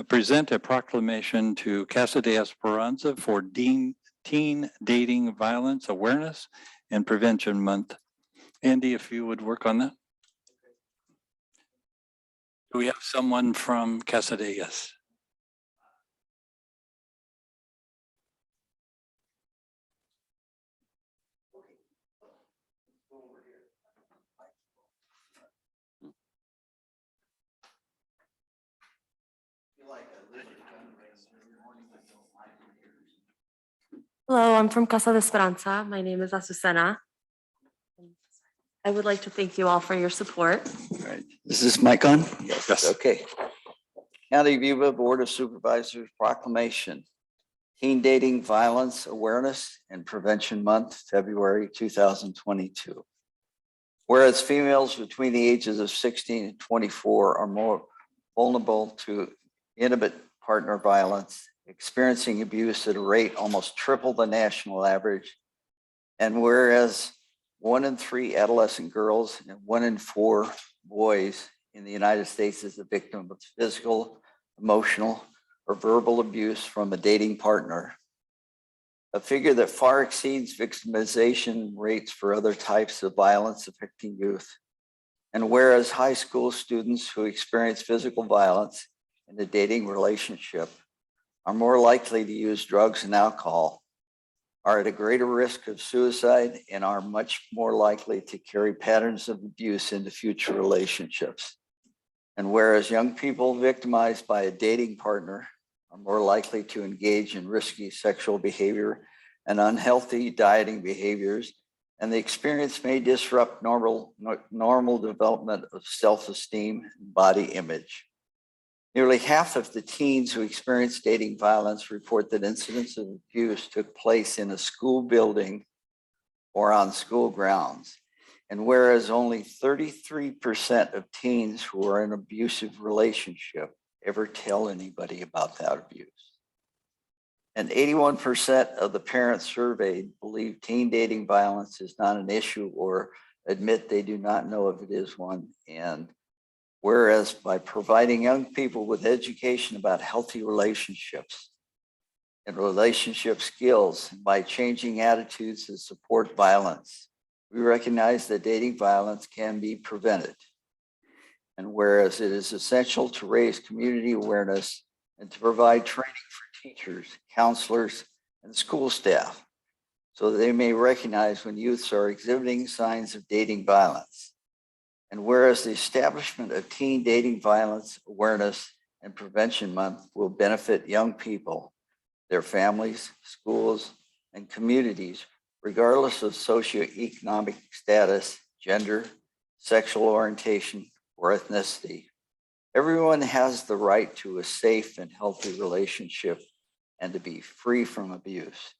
present a proclamation to Casa de Esperanza for Teen Dating Violence Awareness and Prevention Month. Andy, if you would work on that. Do we have someone from Casa de Yes? Hello, I'm from Casa de Esperanza. My name is Azucena. I would like to thank you all for your support. All right, is this mic on? Yes. Okay. County of Yuba Board of Supervisors Proclamation, Teen Dating Violence Awareness and Prevention Month, February 2022. Whereas females between the ages of 16 and 24 are more vulnerable to intimate partner violence, experiencing abuse at a rate almost triple the national average. And whereas 1 in 3 adolescent girls and 1 in 4 boys in the United States is a victim of physical, emotional, or verbal abuse from a dating partner, a figure that far exceeds victimization rates for other types of violence affecting youth. And whereas high school students who experience physical violence in a dating relationship are more likely to use drugs and alcohol, are at a greater risk of suicide, and are much more likely to carry patterns of abuse into future relationships. And whereas young people victimized by a dating partner are more likely to engage in risky sexual behavior and unhealthy dieting behaviors, and the experience may disrupt normal development of self-esteem and body image. Nearly half of the teens who experience dating violence report that incidents of abuse took place in a school building or on school grounds. And whereas only 33% of teens who are in an abusive relationship ever tell anybody about that abuse. And 81% of the parents surveyed believe teen dating violence is not an issue or admit they do not know if it is one. And whereas by providing young people with education about healthy relationships and relationship skills, by changing attitudes that support violence, we recognize that dating violence can be prevented. And whereas it is essential to raise community awareness and to provide training for teachers, counselors, and school staff, so that they may recognize when youths are exhibiting signs of dating violence. And whereas the establishment of Teen Dating Violence Awareness and Prevention Month will benefit young people, their families, schools, and communities, regardless of socioeconomic status, gender, sexual orientation, or ethnicity. Everyone has the right to a safe and healthy relationship and to be free from abuse.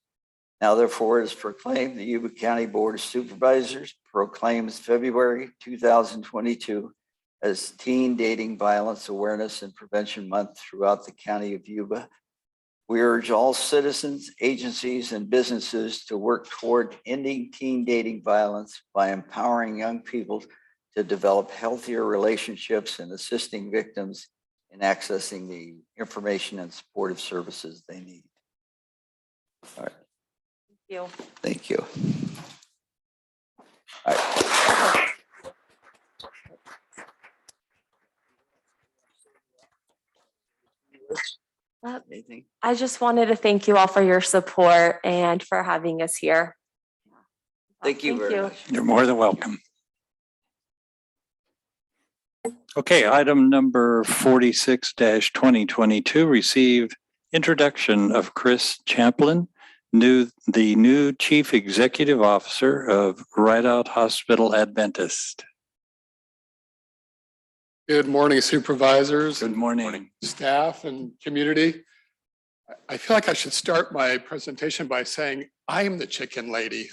Now, therefore, it is proclaimed the Yuba County Board of Supervisors proclaims February 2022 as Teen Dating Violence Awareness and Prevention Month throughout the County of Yuba. We urge all citizens, agencies, and businesses to work toward ending teen dating violence by empowering young people to develop healthier relationships and assisting victims in accessing the information and supportive services they need. All right. Thank you. All right. Anything? I just wanted to thank you all for your support and for having us here. Thank you very much. You're more than welcome. Okay, item number 46-2022 received introduction of Chris Champlin, the new Chief Executive Officer of Rideout Hospital Adventist. Good morning, supervisors, Good morning. staff, and community. I feel like I should start my presentation by saying I'm the chicken lady.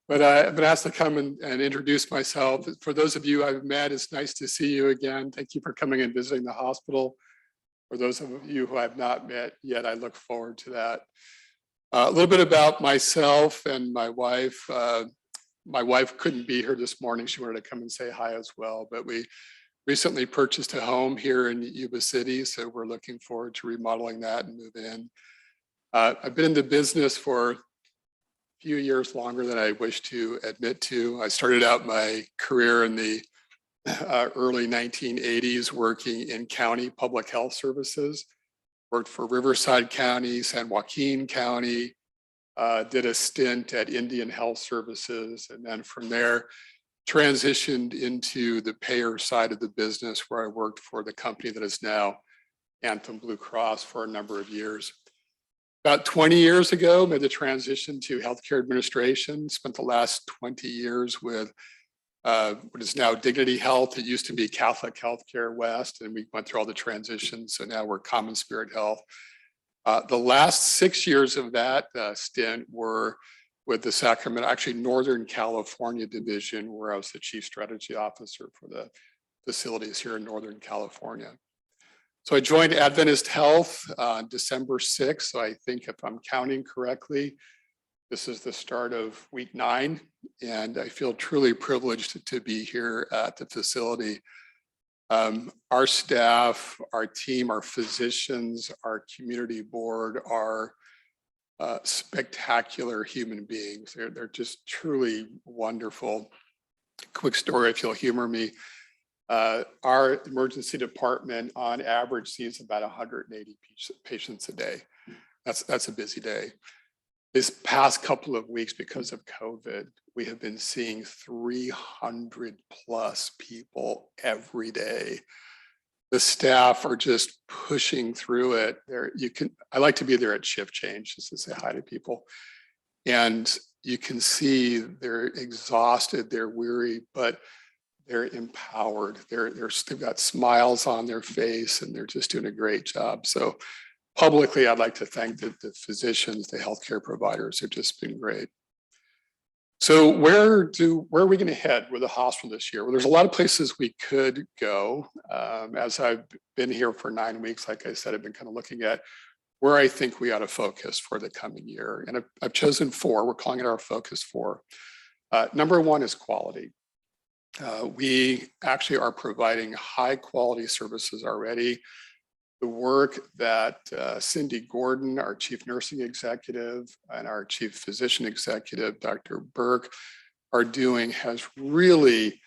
But I've been asked to come and introduce myself. For those of you I've met, it's nice to see you again. Thank you for coming and visiting the hospital. For those of you who I've not met yet, I look forward to that. A little bit about myself and my wife. My wife couldn't be here this morning. She wanted to come and say hi as well, but we recently purchased a home here in Yuba City, so we're looking forward to remodeling that and moving in. I've been in the business for a few years longer than I wish to admit to. I started out my career in the early 1980s working in county public health services, worked for Riverside County, San Joaquin County, did a stint at Indian Health Services, and then from there transitioned into the payer side of the business, where I worked for the company that is now Anthem Blue Cross for a number of years. About 20 years ago, made the transition to healthcare administration, spent the last 20 years with what is now Dignity Health. It used to be Catholic Healthcare West, and we went through all the transitions, so now we're Common Spirit Health. The last 6 years of that stint were with the Sacramento, actually Northern California division, where I was the Chief Strategy Officer for the facilities here in Northern California. So I joined Adventist Health on December 6th. So I think if I'm counting correctly, this is the start of week 9, and I feel truly privileged to be here at the facility. Our staff, our team, our physicians, our community board are spectacular human beings. They're just truly wonderful. Quick story, if you'll humor me. Our emergency department on average sees about 180 patients a day. That's a busy day. This past couple of weeks, because of COVID, we have been seeing 300 plus people every day. The staff are just pushing through it. I like to be there at shift change just to say hi to people. And you can see they're exhausted, they're weary, but they're empowered. They've got smiles on their face, and they're just doing a great job. So publicly, I'd like to thank the physicians, the healthcare providers. They've just been great. So where are we going to head with the hospital this year? Well, there's a lot of places we could go. As I've been here for 9 weeks, like I said, I've been kind of looking at where I think we ought to focus for the coming year. And I've chosen 4. We're calling it our focus 4. Number 1 is quality. We actually are providing high quality services already. The work that Cindy Gordon, our Chief Nursing Executive, and our Chief Physician Executive, Dr. Burke, are doing has really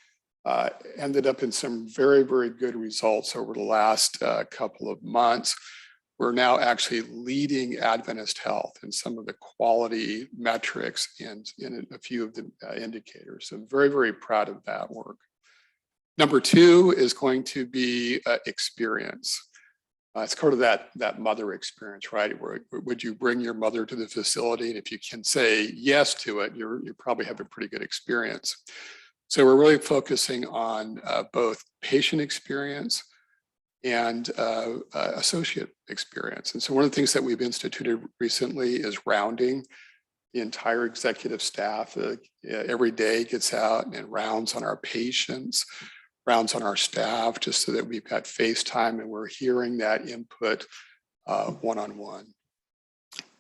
ended up in some very, very good results over the last couple of months. We're now actually leading Adventist Health in some of the quality metrics and in a few of the indicators. So very, very proud of that work. Number 2 is going to be experience. It's kind of that mother experience, right? Where would you bring your mother to the facility? And if you can say yes to it, you probably have a pretty good experience. So we're really focusing on both patient experience and associate experience. And so one of the things that we've instituted recently is rounding. The entire executive staff every day gets out and rounds on our patients, rounds on our staff, just so that we've got face time and we're hearing that input one-on-one.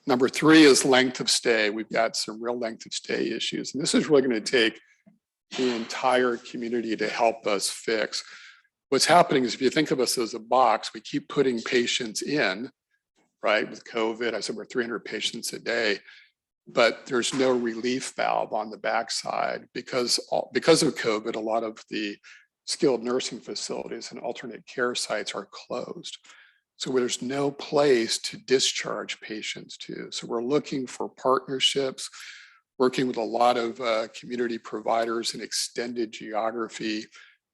Number 3 is length of stay. We've got some real length of stay issues. And this is really going to take the entire community to help us fix. What's happening is, if you think of us as a box, we keep putting patients in, right? With COVID, I said we're 300 patients a day, but there's no relief valve on the backside because of COVID. A lot of the skilled nursing facilities and alternate care sites are closed. So there's no place to discharge patients to. So we're looking for partnerships working with a lot of community providers in extended geography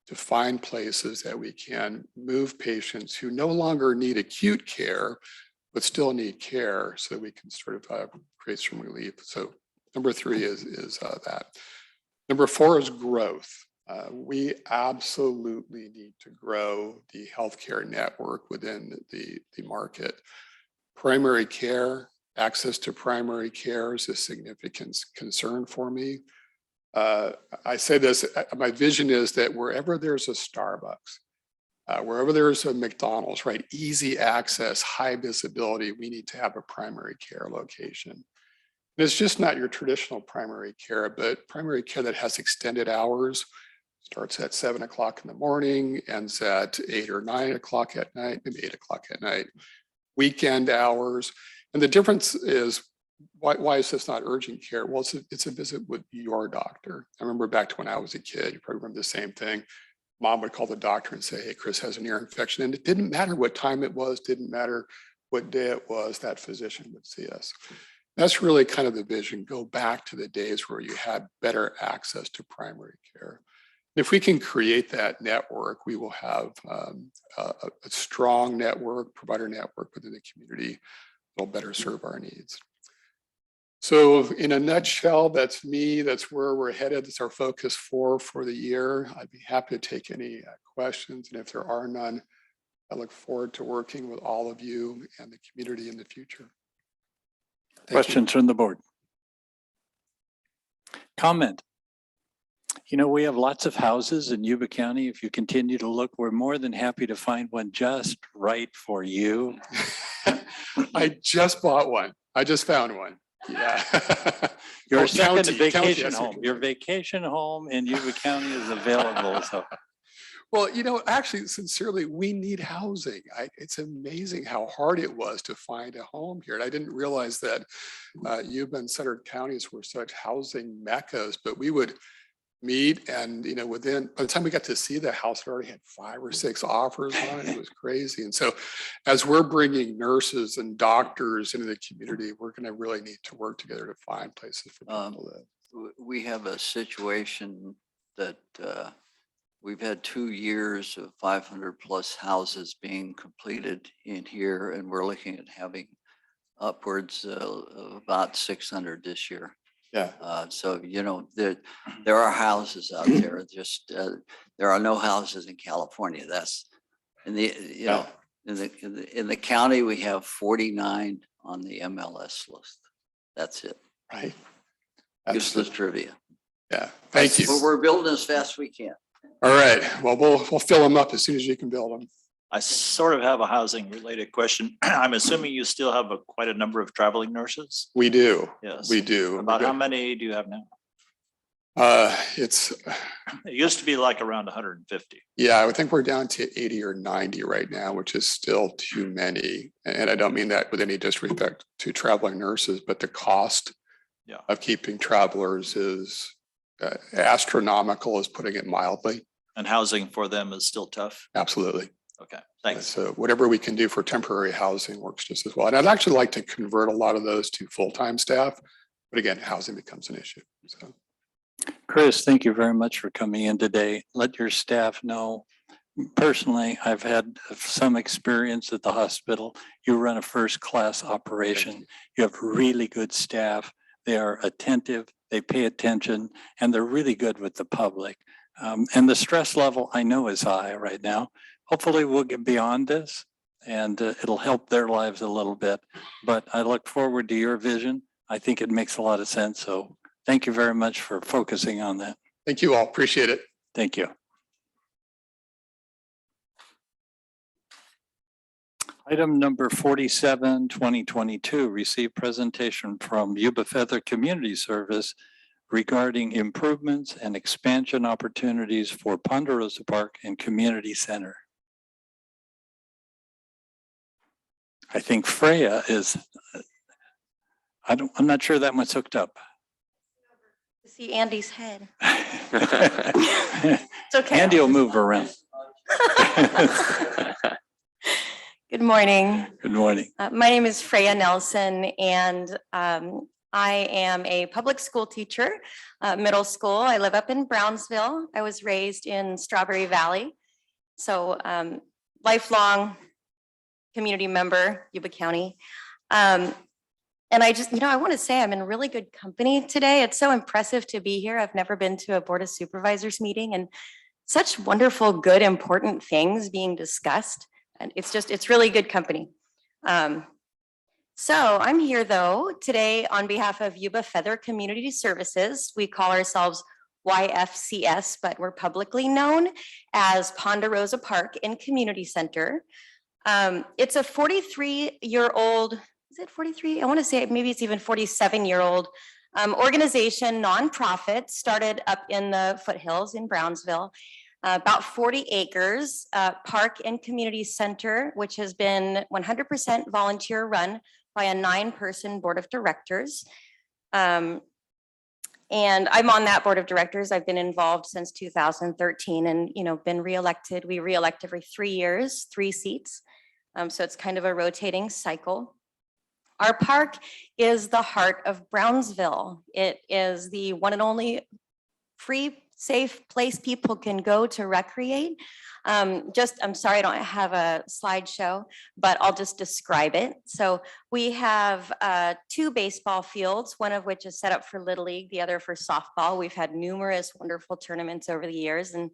to find places that we can move patients who no longer need acute care, but still need care, so that we can sort of create some relief. So number 3 is that. Number 4 is growth. We absolutely need to grow the healthcare network within the market. Primary care, access to primary care is a significant concern for me. I say this, my vision is that wherever there's a Starbucks, wherever there's a McDonald's, right, easy access, high visibility, we need to have a primary care location. And it's just not your traditional primary care, but primary care that has extended hours, starts at 7 o'clock in the morning, ends at 8 or 9 o'clock at night, maybe 8 o'clock at night, weekend hours. And the difference is, why is this not urgent care? Well, it's a visit with your doctor. I remember back to when I was a kid, you probably remember the same thing. Mom would call the doctor and say, hey, Chris has an ear infection. And it didn't matter what time it was, didn't matter what day it was, that physician would see us. That's really kind of the vision. Go back to the days where you had better access to primary care. If we can create that network, we will have a strong network, provider network within the community that'll better serve our needs. So in a nutshell, that's me, that's where we're headed. That's our focus for the year. I'd be happy to take any questions. And if there are none, I look forward to working with all of you and the community in the future. Thank you. Questions from the board? Comment? You know, we have lots of houses in Yuba County. If you continue to look, we're more than happy to find one just right for you. I just bought one. I just found one. Yeah. Your Well, second county, vacation yes, home, your vacation home in Yuba County is available. So Well, you know, actually, sincerely, we need housing. It's amazing how hard it was to find a home here. And I didn't realize that Yuba and Sutter counties were such housing meccas, but we would meet and, you know, by the time we got to see the house, it already had 5 or 6 offers on it. It was crazy. And so as we're bringing nurses and doctors into the community, we're going to really need to work together to find places for people to live. We have a situation that we've had 2 years of 500 plus houses being completed in here, and we're looking at having upwards of about 600 this year. Yeah. So, you know, there are houses out there, just there are no houses in California. That's in the, you know, in the county, we have 49 on the MLS list. That's it. Right. Useless trivia. Yeah. Thank you. But we're building as fast as we can. All right. Well, we'll fill them up as soon as you can build them. I sort of have a housing related question. I'm assuming you still have quite a number of traveling nurses? We do. Yes. We do. About how many do you have now? It used to be like around 150. Yeah, I think we're down to 80 or 90 right now, which is still too many. And I don't mean that with any disrespect to traveling nurses, but the cost of keeping travelers is astronomical, is putting it mildly. And housing for them is still tough? Absolutely. Okay, thanks. So whatever we can do for temporary housing works just as well. And I'd actually like to convert a lot of those to full-time staff. But again, housing becomes an issue. So. Chris, thank you very much for coming in today. Let your staff know. Personally, I've had some experience at the hospital. You run a first-class operation. You have really good staff. They are attentive, they pay attention, and they're really good with the public. And the stress level I know is high right now. Hopefully we'll get beyond this and it'll help their lives a little bit. But I look forward to your vision. I think it makes a lot of sense. So thank you very much for focusing on that. Thank you all. Appreciate it. Thank you. Item number 47, 2022, received presentation from Yuba Feather Community Service regarding improvements and expansion opportunities for Ponderosa Park and Community Center. I think Freya is, I'm not sure that one's hooked up. See Andy's head. It's okay. Andy will move around. Good morning. Good morning. My name is Freya Nelson, and I am a public school teacher, middle school. I live up in Brownsville. I was raised in Strawberry Valley. So lifelong community member, Yuba County. And I just, I want to say I'm in really good company today. It's so impressive to be here. I've never been to a Board of Supervisors meeting, and such wonderful, good, important things being discussed. And it's really good company. So I'm here though today on behalf of Yuba Feather Community Services. We call ourselves YFCS, but we're publicly known as Ponderosa Park and Community Center. It's a 43-year-old, is it 43? I want to say maybe it's even 47-year-old organization, nonprofit, started up in the foothills in Brownsville. About 40 acres, park and community center, which has been 100% volunteer run by a 9-person board of directors. And I'm on that board of directors. I've been involved since 2013 and, been reelected. We reelect every 3 years, 3 seats. So it's kind of a rotating cycle. Our park is the heart of Brownsville. It is the one and only free, safe place people can go to recreate. I'm sorry, I don't have a slideshow, but I'll just describe it. So we have 2 baseball fields, one of which is set up for Little League, the other for softball. We've had numerous wonderful tournaments over the years and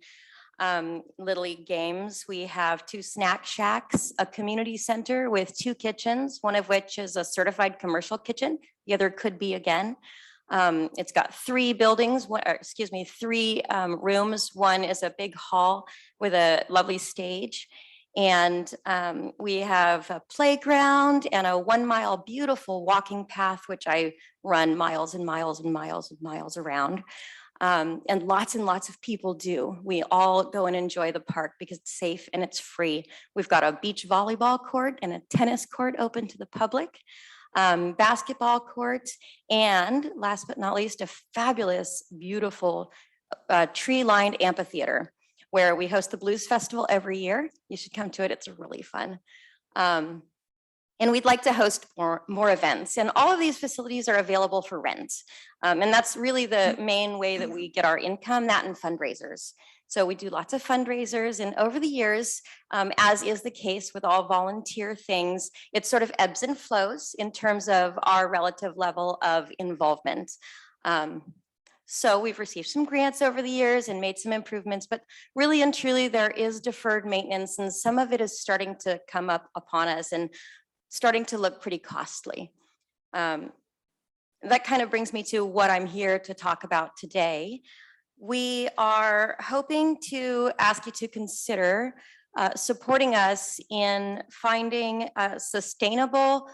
Little League games. We have 2 snack shacks, a community center with 2 kitchens, one of which is a certified commercial kitchen. The other could be again. It's got 3 buildings, 3 rooms. One is a big hall with a lovely stage. And we have a playground and a 1-mile beautiful walking path, which I run miles and miles and miles and miles around. And lots of people do. We all go and enjoy the park because it's safe and it's free. We've got a beach volleyball court and a tennis court open to the public. Basketball court, and last but not least, a fabulous, beautiful tree-lined amphitheater where we host the Blues Festival every year. You should come to it. It's really fun. And we'd like to host more events. And all of these facilities are available for rent. And that's really the main way that we get our income, that and fundraisers. So we do lots of fundraisers, and over the years, as is the case with all volunteer things, it sort of ebbs and flows in terms of our relative level of involvement. So we've received some grants over the years and made some improvements, but really and truly there is deferred maintenance, and some of it is starting to come up upon us and starting to look pretty costly. That kind of brings me to what I'm here to talk about today. We are hoping to ask you to consider supporting us in finding a sustainable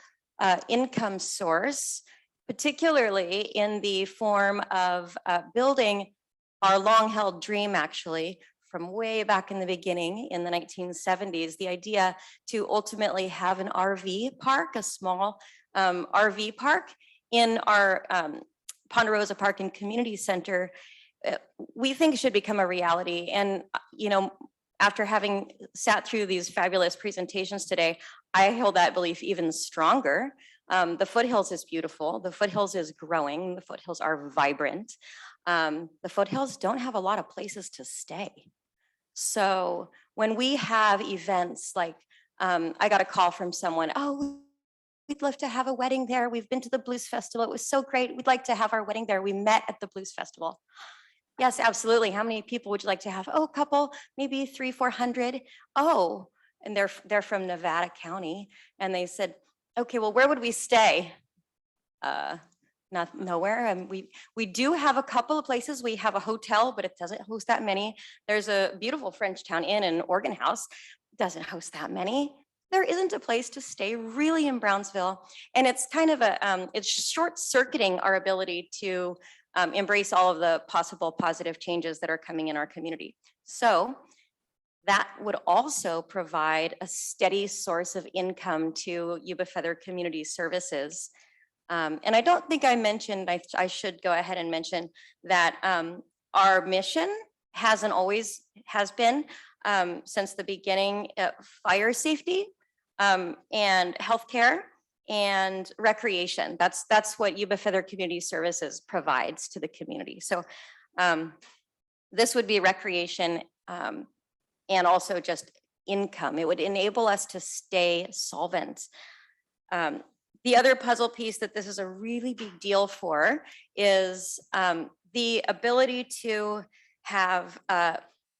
income source, particularly in the form of building our long-held dream, actually, from way back in the beginning in the 1970s, the idea to ultimately have an RV park, a small RV park in our Ponderosa Park and Community Center, we think should become a reality. And, after having sat through these fabulous presentations today, I hold that belief even stronger. The foothills is beautiful. The foothills is growing. The foothills are vibrant. The foothills don't have a lot of places to stay. So when we have events like, I got a call from someone, oh, we'd love to have a wedding there. We've been to the Blues Festival. It was so great. We'd like to have our wedding there. We met at the Blues Festival. Yes, absolutely. How many people would you like to have? Oh, a couple, maybe 300-400. Oh, and they're from Nevada County. And they said, okay, well, where would we stay? Nowhere. And we do have a couple of places. We have a hotel, but it doesn't host that many. There's a beautiful Frenchtown Inn and Organ House. Doesn't host that many. There isn't a place to stay really in Brownsville. And it's kind of it's short-circuiting our ability to embrace all of the possible positive changes that are coming in our community. So that would also provide a steady source of income to Yuba Feather Community Services. And I don't think I mentioned, I should go ahead and mention that our mission has been since the beginning, fire safety and healthcare and recreation. That's what Yuba Feather Community Services provides to the community. So this would be recreation and also just income. It would enable us to stay solvent. The other puzzle piece that this is a really big deal for is the ability to have a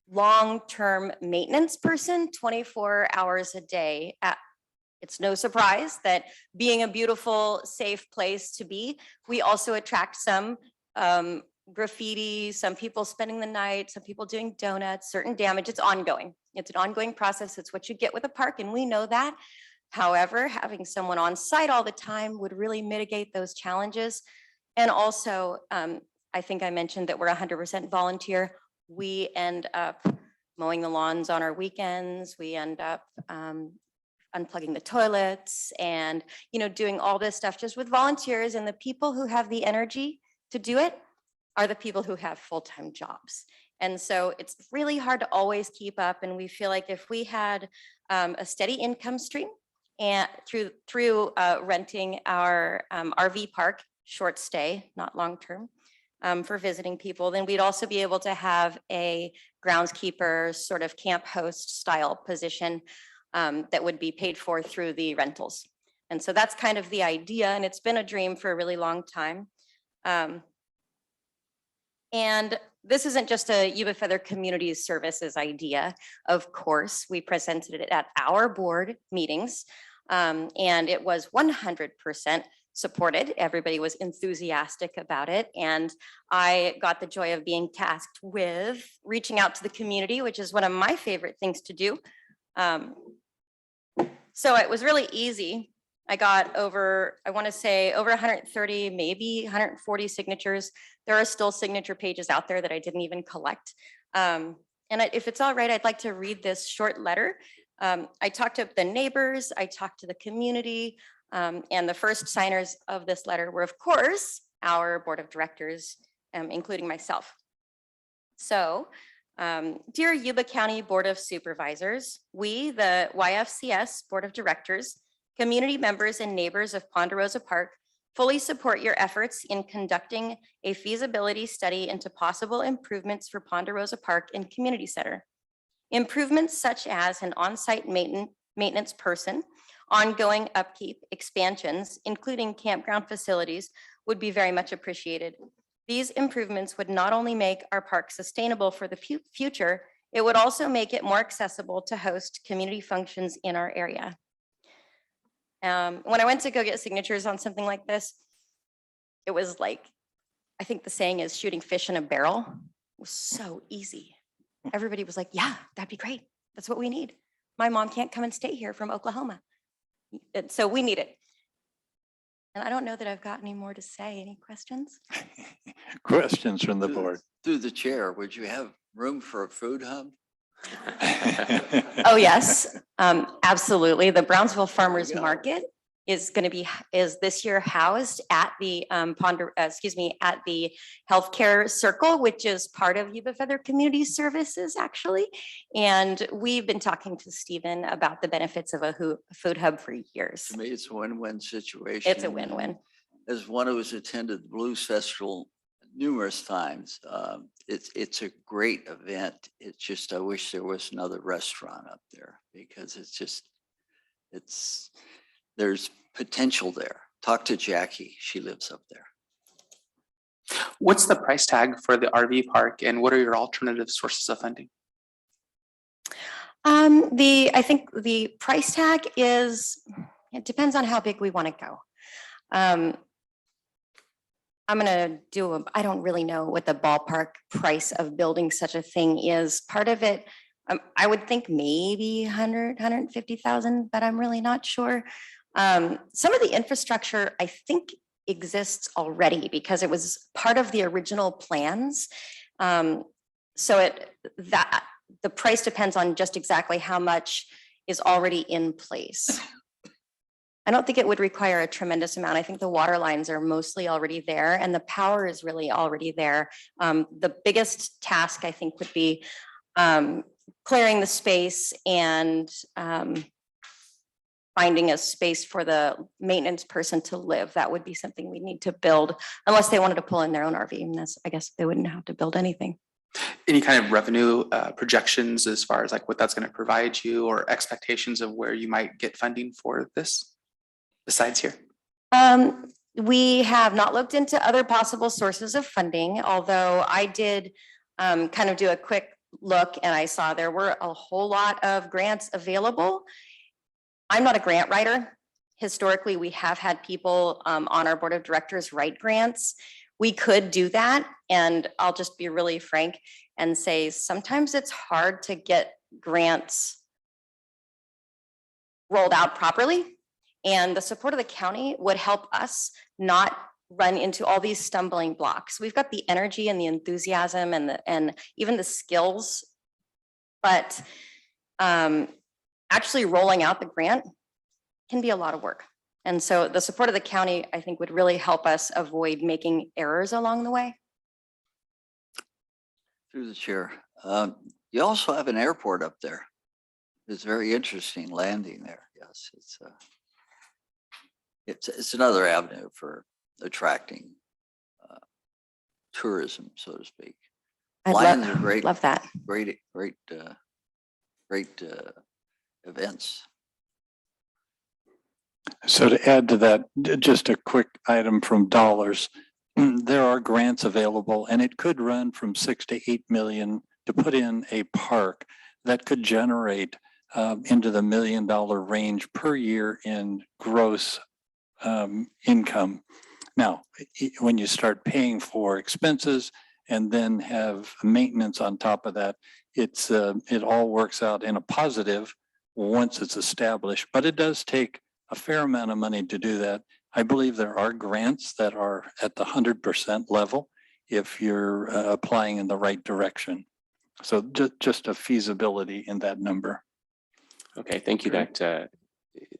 long-term maintenance person 24 hours a day. It's no surprise that being a beautiful, safe place to be, we also attract some graffiti, some people spending the night, some people doing donuts, certain damage. It's ongoing. It's an ongoing process. It's what you get with a park, and we know that. However, having someone on site all the time would really mitigate those challenges. And also, I think I mentioned that we're 100% volunteer. We end up mowing the lawns on our weekends. We end up unplugging the toilets and, doing all this stuff just with volunteers. And the people who have the energy to do it are the people who have full-time jobs. And so it's really hard to always keep up. And we feel like if we had a steady income stream and through renting our RV park, short stay, not long-term, for visiting people, then we'd also be able to have a groundskeeper sort of camp host style position that would be paid for through the rentals. And so that's kind of the idea, and it's been a dream for a really long time. And this isn't just a Yuba Feather Community Services idea. Of course, we presented it at our board meetings, and it was 100% supported. Everybody was enthusiastic about it. And I got the joy of being tasked with reaching out to the community, which is one of my favorite things to do. So it was really easy. I got over, I want to say over 130, maybe 140 signatures. There are still signature pages out there that I didn't even collect. If it's all right, I'd like to read this short letter. I talked to the neighbors, I talked to the community, and the first signers of this letter were, of course, our board of directors, including myself. So, dear Yuba County Board of Supervisors, we, the YFCS Board of Directors, community members and neighbors of Ponderosa Park, fully support your efforts in conducting a feasibility study into possible improvements for Ponderosa Park and Community Center. Improvements such as an on-site maintenance person, ongoing upkeep, expansions, including campground facilities, would be very much appreciated. These improvements would not only make our park sustainable for the future, it would also make it more accessible to host community functions in our area. When I went to go get signatures on something like this, it was like, I think the saying is shooting fish in a barrel. It was so easy. Everybody was like, yeah, that'd be great. That's what we need. My mom can't come and stay here from Oklahoma. And so we need it. And I don't know that I've got any more to say. Any questions? Questions from the board? Through the chair, would you have room for a food hub? Oh, yes, absolutely. The Brownsville Farmers Market is going to be, this year housed at the at the Healthcare Circle, which is part of Yuba Feather Community Services, actually. And we've been talking to Stephen about the benefits of a food hub for years. To me, it's a win-win situation. It's a win-win. As one who has attended the Blues Festival numerous times, it's a great event. It's just, I wish there was another restaurant up there because there's potential there. Talk to Jackie, she lives up there. What's the price tag for the RV park and what are your alternative sources of funding? I think the price tag is, it depends on how big we want to go. I'm gonna do, I don't really know what the ballpark price of building such a thing is. Part of it, I would think maybe 150,000, but I'm really not sure. Some of the infrastructure I think exists already because it was part of the original plans. So the price depends on just exactly how much is already in place. I don't think it would require a tremendous amount. I think the water lines are mostly already there and the power is really already there. The biggest task I think would be clearing the space and finding a space for the maintenance person to live. That would be something we need to build unless they wanted to pull in their own RV. And that's, I guess they wouldn't have to build anything. Any kind of revenue projections as far as like what that's going to provide you, or expectations of where you might get funding for this besides here? We have not looked into other possible sources of funding, although I did kind of do a quick look and I saw there were a whole lot of grants available. I'm not a grant writer. Historically, we have had people on our board of directors write grants. We could do that, and I'll just be really frank and say sometimes it's hard to get grants rolled out properly. And the support of the county would help us not run into all these stumbling blocks. We've got the energy and the enthusiasm and even the skills, but actually rolling out the grant can be a lot of work. And so the support of the county, I think, would really help us avoid making errors along the way. Through the chair. You also have an airport up there. It's very interesting landing there. Yes, it's another avenue for attracting tourism, so to speak. Lions are great. Love that. Great events. So to add to that, just a quick item from dollars. There are grants available, and it could run from 6 to 8 million to put in a park that could generate into the $1 million range per year in gross income. Now, when you start paying for expenses and then have maintenance on top of that, it all works out in a positive once it's established, but it does take a fair amount of money to do that. I believe there are grants that are at the 100% level if you're applying in the right direction. So just a feasibility in that number. Okay, thank you. That,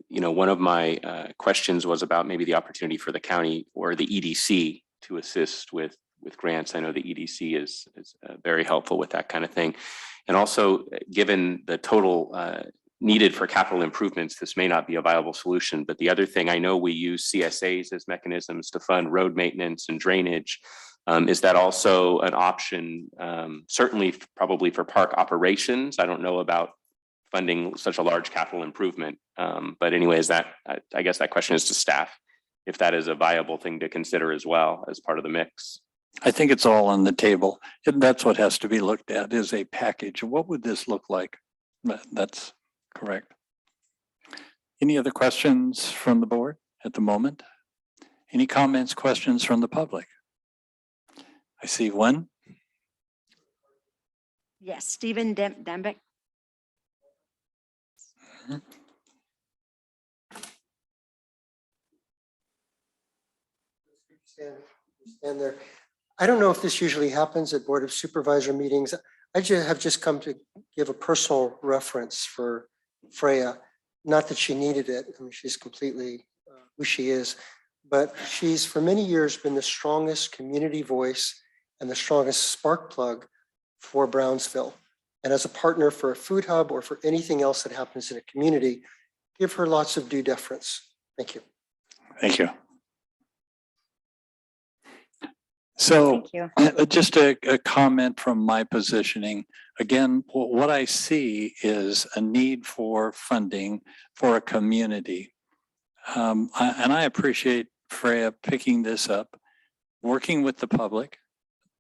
one of my questions was about maybe the opportunity for the county or the EDC to assist with grants. I know the EDC is very helpful with that kind of thing. And also, given the total needed for capital improvements, this may not be a viable solution. But the other thing, I know we use CSAs as mechanisms to fund road maintenance and drainage. Is that also an option? Certainly, probably for park operations. I don't know about funding such a large capital improvement. But anyways, I guess that question is to staff, if that is a viable thing to consider as well as part of the mix. I think it's all on the table. And that's what has to be looked at, is a package. What would this look like? That's correct. Any other questions from the board at the moment? Any comments, questions from the public? I see one. Yes, Stephen Dembeck. Stand there. I don't know if this usually happens at Board of Supervisor meetings. I have just come to give a personal reference for Freya. Not that she needed it. I mean, she's completely who she is, but she's for many years been the strongest community voice and the strongest spark plug for Brownsville. And as a partner for a food hub or for anything else that happens in a community, give her lots of due deference. Thank you. Thank you. So Thank you. just a comment from my positioning. Again, what I see is a need for funding for a community. And I appreciate Freya picking this up, working with the public,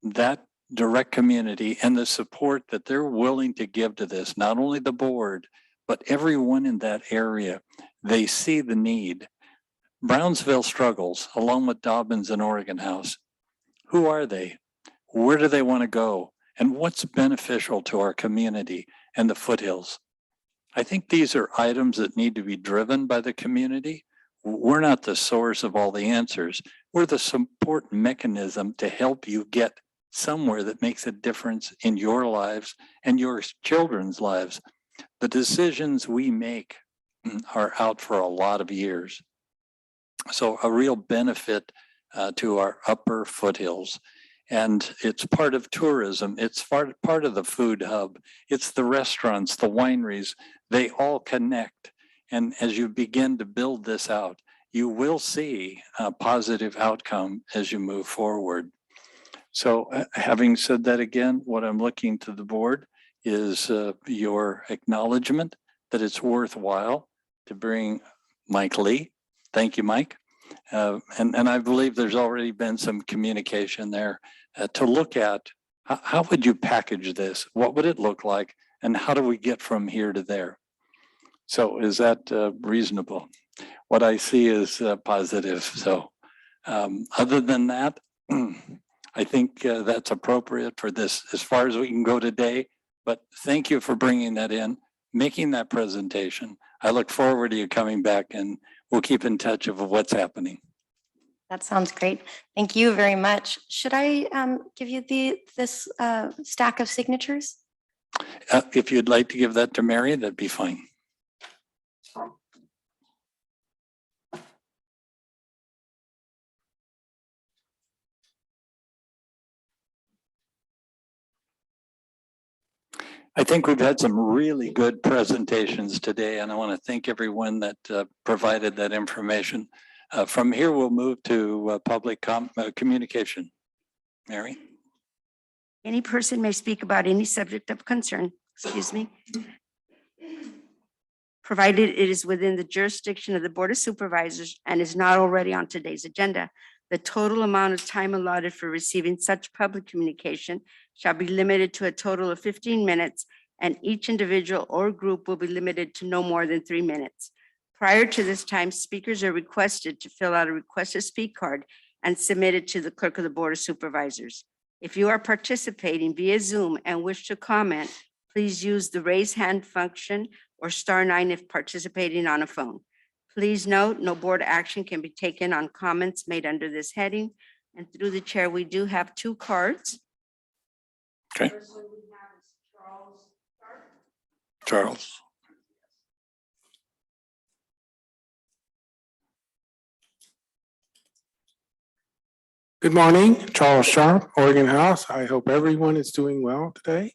that direct community, and the support that they're willing to give to this, not only the board, but everyone in that area. They see the need. Brownsville struggles along with Dobbins and Oregon House. Who are they? Where do they want to go? And what's beneficial to our community and the foothills? I think these are items that need to be driven by the community. We're not the source of all the answers. We're the support mechanism to help you get somewhere that makes a difference in your lives and your children's lives. The decisions we make are out for a lot of years. So a real benefit to our upper foothills. And it's part of tourism. It's part of the food hub. It's the restaurants, the wineries, they all connect. And as you begin to build this out, you will see a positive outcome as you move forward. So having said that again, what I'm looking to the board is your acknowledgement that it's worthwhile to bring Mike Lee. Thank you, Mike. And I believe there's already been some communication there to look at how would you package this? What would it look like? And how do we get from here to there? So is that reasonable? What I see is positive. So other than that, I think that's appropriate for this as far as we can go today. But thank you for bringing that in, making that presentation. I look forward to you coming back, and we'll keep in touch of what's happening. That sounds great. Thank you very much. Should I give you this stack of signatures? If you'd like to give that to Mary, that'd be fine. I think we've had some really good presentations today, and I want to thank everyone that provided that information. From here, we'll move to public communication. Mary? Any person may speak about any subject of concern, provided it is within the jurisdiction of the Board of Supervisors and is not already on today's agenda. The total amount of time allotted for receiving such public communication shall be limited to a total of 15 minutes, and each individual or group will be limited to no more than 3 minutes. Prior to this time, speakers are requested to fill out a request to speak card and submit it to the clerk of the Board of Supervisors. If you are participating via Zoom and wish to comment, please use the raise hand function or *9 if participating on a phone. Please note, no board action can be taken on comments made under this heading. And through the chair, we do have 2 cards. Okay. First one we have is Charles. Charles. Good morning, Charles Sharp, Oregon House. I hope everyone is doing well today.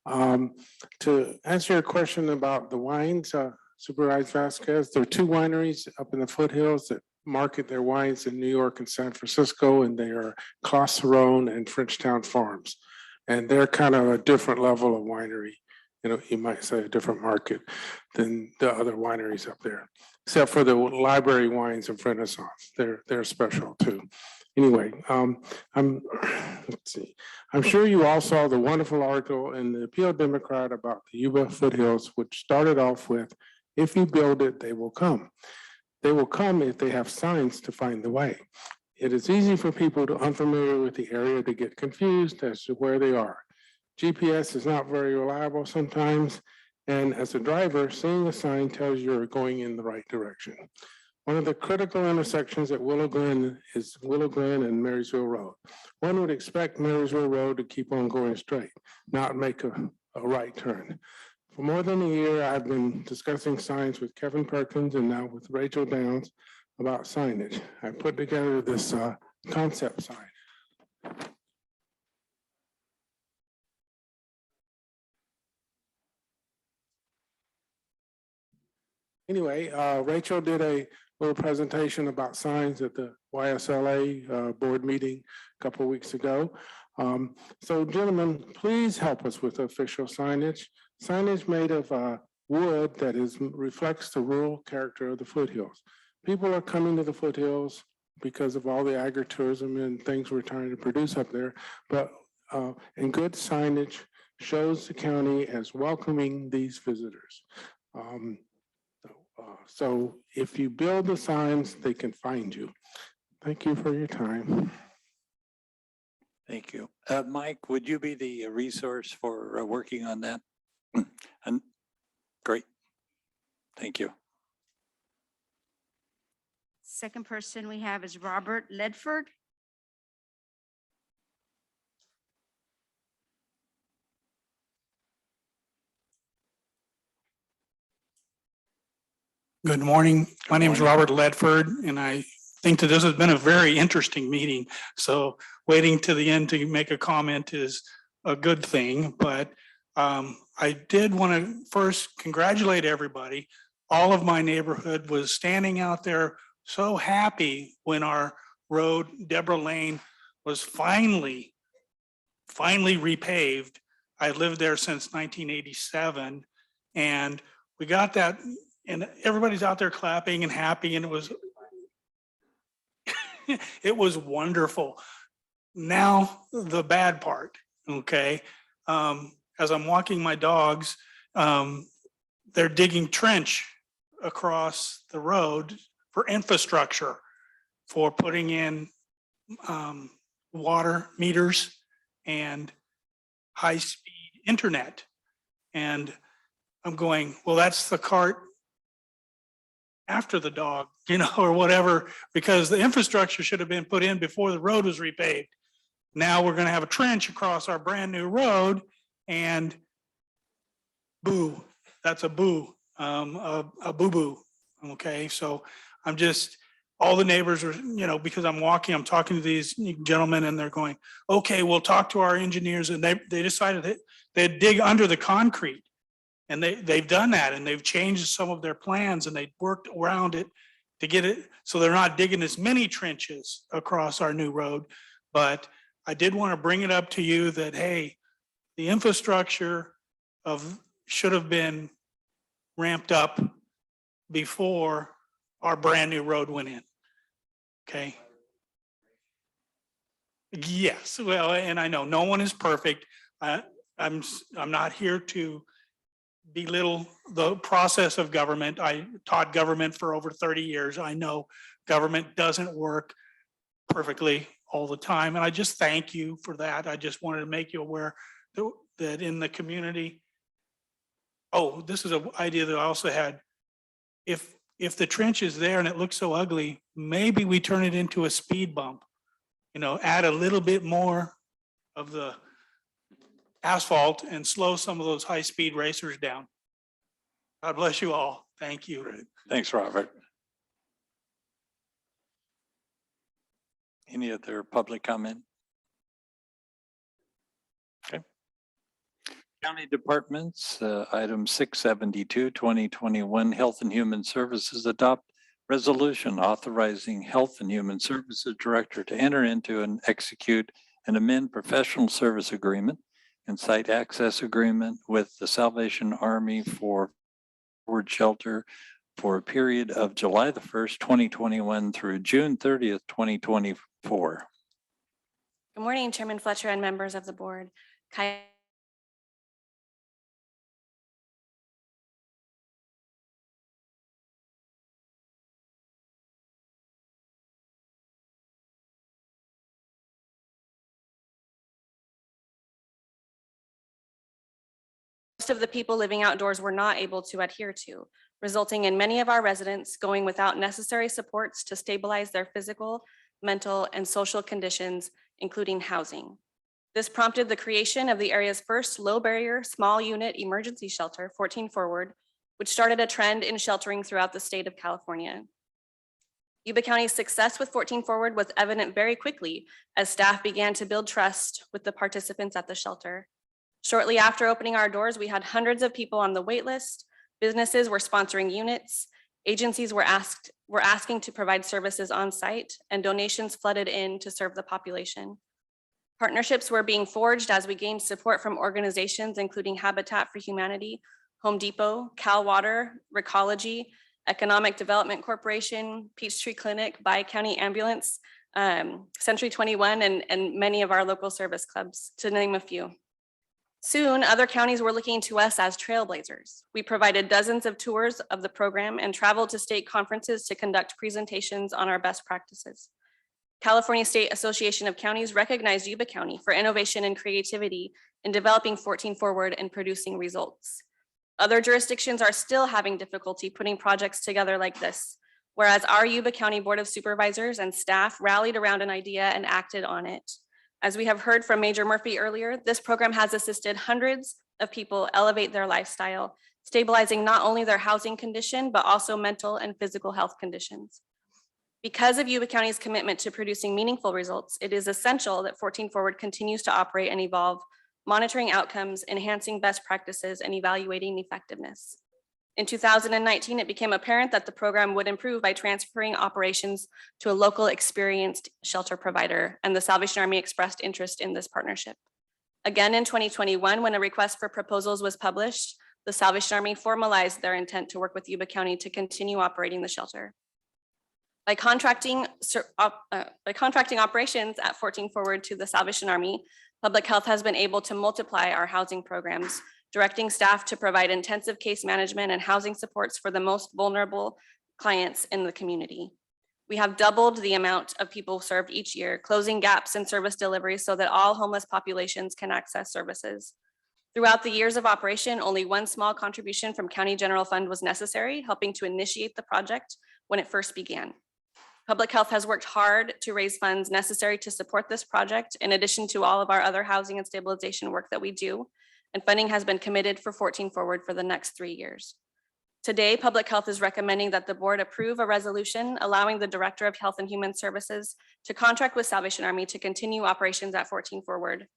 To answer your question about the wines, Supervisor Vasquez, there are 2 wineries up in the foothills that market their wines in New York and San Francisco, and they are Claude Cerrone and Frenchtown Farms. And they're kind of a different level of winery. You know, you might say a different market than the other wineries up there, except for the library wines of Renaissance. They're special too. Anyway, let's see. I'm sure you all saw the wonderful article in the Appeal Democrat about the Yuba foothills, which started off with, if you build it, they will come. They will come if they have signs to find the way. It is easy for people to unfamiliar with the area to get confused as to where they are. GPS is not very reliable sometimes, and as a driver, seeing a sign tells you you're going in the right direction. One of the critical intersections at Willow Glen is Willow Glen and Marysville Road. One would expect Marysville Road to keep on going straight, not make a right turn. For more than a year, I've been discussing signs with Kevin Perkins and now with Rachel Downs about signage. I put together this concept sign. Anyway, Rachel did a little presentation about signs at the YSLA board meeting a couple of weeks ago. So gentlemen, please help us with official signage. Signage made of wood that reflects the rural character of the foothills. People are coming to the foothills because of all the agritourism and things we're trying to produce up there. But and good signage shows the county as welcoming these visitors. So if you build the signs, they can find you. Thank you for your time. Thank you. Mike, would you be the resource for working on that? And great. Thank you. Second person we have is Robert Ledford. Good morning. My name is morning. Robert Ledford, and I think that this has been a very interesting meeting. So waiting to the end to make a comment is a good thing, but I did want to first congratulate everybody all of my neighborhood was standing out there so happy when our road, Deborah Lane, was finally repaved. I lived there since 1987, and we got that, and everybody's out there clapping and happy, and it was it was wonderful. Now, the bad part, okay? As I'm walking my dogs, they're digging trench across the road for infrastructure, for putting in water meters and high-speed internet. And I'm going, well, that's the cart after the dog, or whatever, because the infrastructure should have been put in before the road was repaved. Now we're going to have a trench across our brand new road, and boo, that's a boo, a boo-boo. Okay, so I'm just, all the neighbors are, because I'm talking to these gentlemen, and they're going, okay, we'll talk to our engineers, and they decided that they'd dig under the concrete. And they've done that, and they've changed some of their plans, and they worked around it to get it, so they're not digging as many trenches across our new road. But I did want to bring it up to you that, hey, the infrastructure should have been ramped up before our brand new road went in. Okay. Yes, well, and I know no one is perfect. I'm not here to belittle the process of government. I taught government for over 30 years. I know government doesn't work perfectly all the time. And I just thank you for that. I just wanted to make you aware that in the community. Oh, this is an idea that I also had. If the trench is there and it looks so ugly, maybe we turn it into a speed bump, add a little bit more of the asphalt and slow some of those high-speed racers down. God bless you all. Thank you. Thanks, Robert. Any other public comment? Okay. County departments, item 672, 2021, Health and Human Services adopt resolution authorizing Health and Human Services Director to enter into and execute and amend professional service agreement and site access agreement with the Salvation Army for Forward Shelter for a period of July the 1st, 2021 through June 30th, 2024. Good morning, Chairman Fletcher and members of the board. Most of the people living outdoors were not able to adhere to, resulting in many of our residents going without necessary supports to stabilize their physical, mental, and social conditions, including housing. This prompted the creation of the area's first low-barrier, small-unit emergency shelter, 14 Forward, which started a trend in sheltering throughout the state of California. Yuba County's success with 14 Forward was evident very quickly as staff began to build trust with the participants at the shelter. Shortly after opening our doors, we had hundreds of people on the wait list. Businesses were sponsoring units. Agencies were asking to provide services on site, and donations flooded in to serve the population. Partnerships were being forged as we gained support from organizations including Habitat for Humanity, Home Depot, Cal Water, Recology, Economic Development Corporation, Peachtree Clinic, Bi-County Ambulance, Century 21, and many of our local service clubs, to name a few. Soon, other counties were looking to us as trailblazers. We provided dozens of tours of the program and traveled to state conferences to conduct presentations on our best practices. California State Association of Counties recognized Yuba County for innovation and creativity in developing 14 Forward and producing results. Other jurisdictions are still having difficulty putting projects together like this, whereas our Yuba County Board of Supervisors and staff rallied around an idea and acted on it. As we have heard from Major Murphy earlier, this program has assisted hundreds of people elevate their lifestyle, stabilizing not only their housing condition, but also mental and physical health conditions. Because of Yuba County's commitment to producing meaningful results, it is essential that 14 Forward continues to operate and evolve, monitoring outcomes, enhancing best practices, and evaluating effectiveness. In 2019, it became apparent that the program would improve by transferring operations to a local experienced shelter provider, and the Salvation Army expressed interest in this partnership. Again, in 2021, when a request for proposals was published, the Salvation Army formalized their intent to work with Yuba County to continue operating the shelter. By contracting operations at 14 Forward to the Salvation Army, Public Health has been able to multiply our housing programs, directing staff to provide intensive case management and housing supports for the most vulnerable clients in the community. We have doubled the amount of people served each year, closing gaps in service delivery so that all homeless populations can access services. Throughout the years of operation, only one small contribution from County General Fund was necessary, helping to initiate the project when it first began. Public Health has worked hard to raise funds necessary to support this project, in addition to all of our other housing and stabilization work that we do, and funding has been committed for 14 Forward for the next 3 years. Today, Public Health is recommending that the board approve a resolution allowing the Director of Health and Human Services to contract with Salvation Army to continue operations at 14 Forward.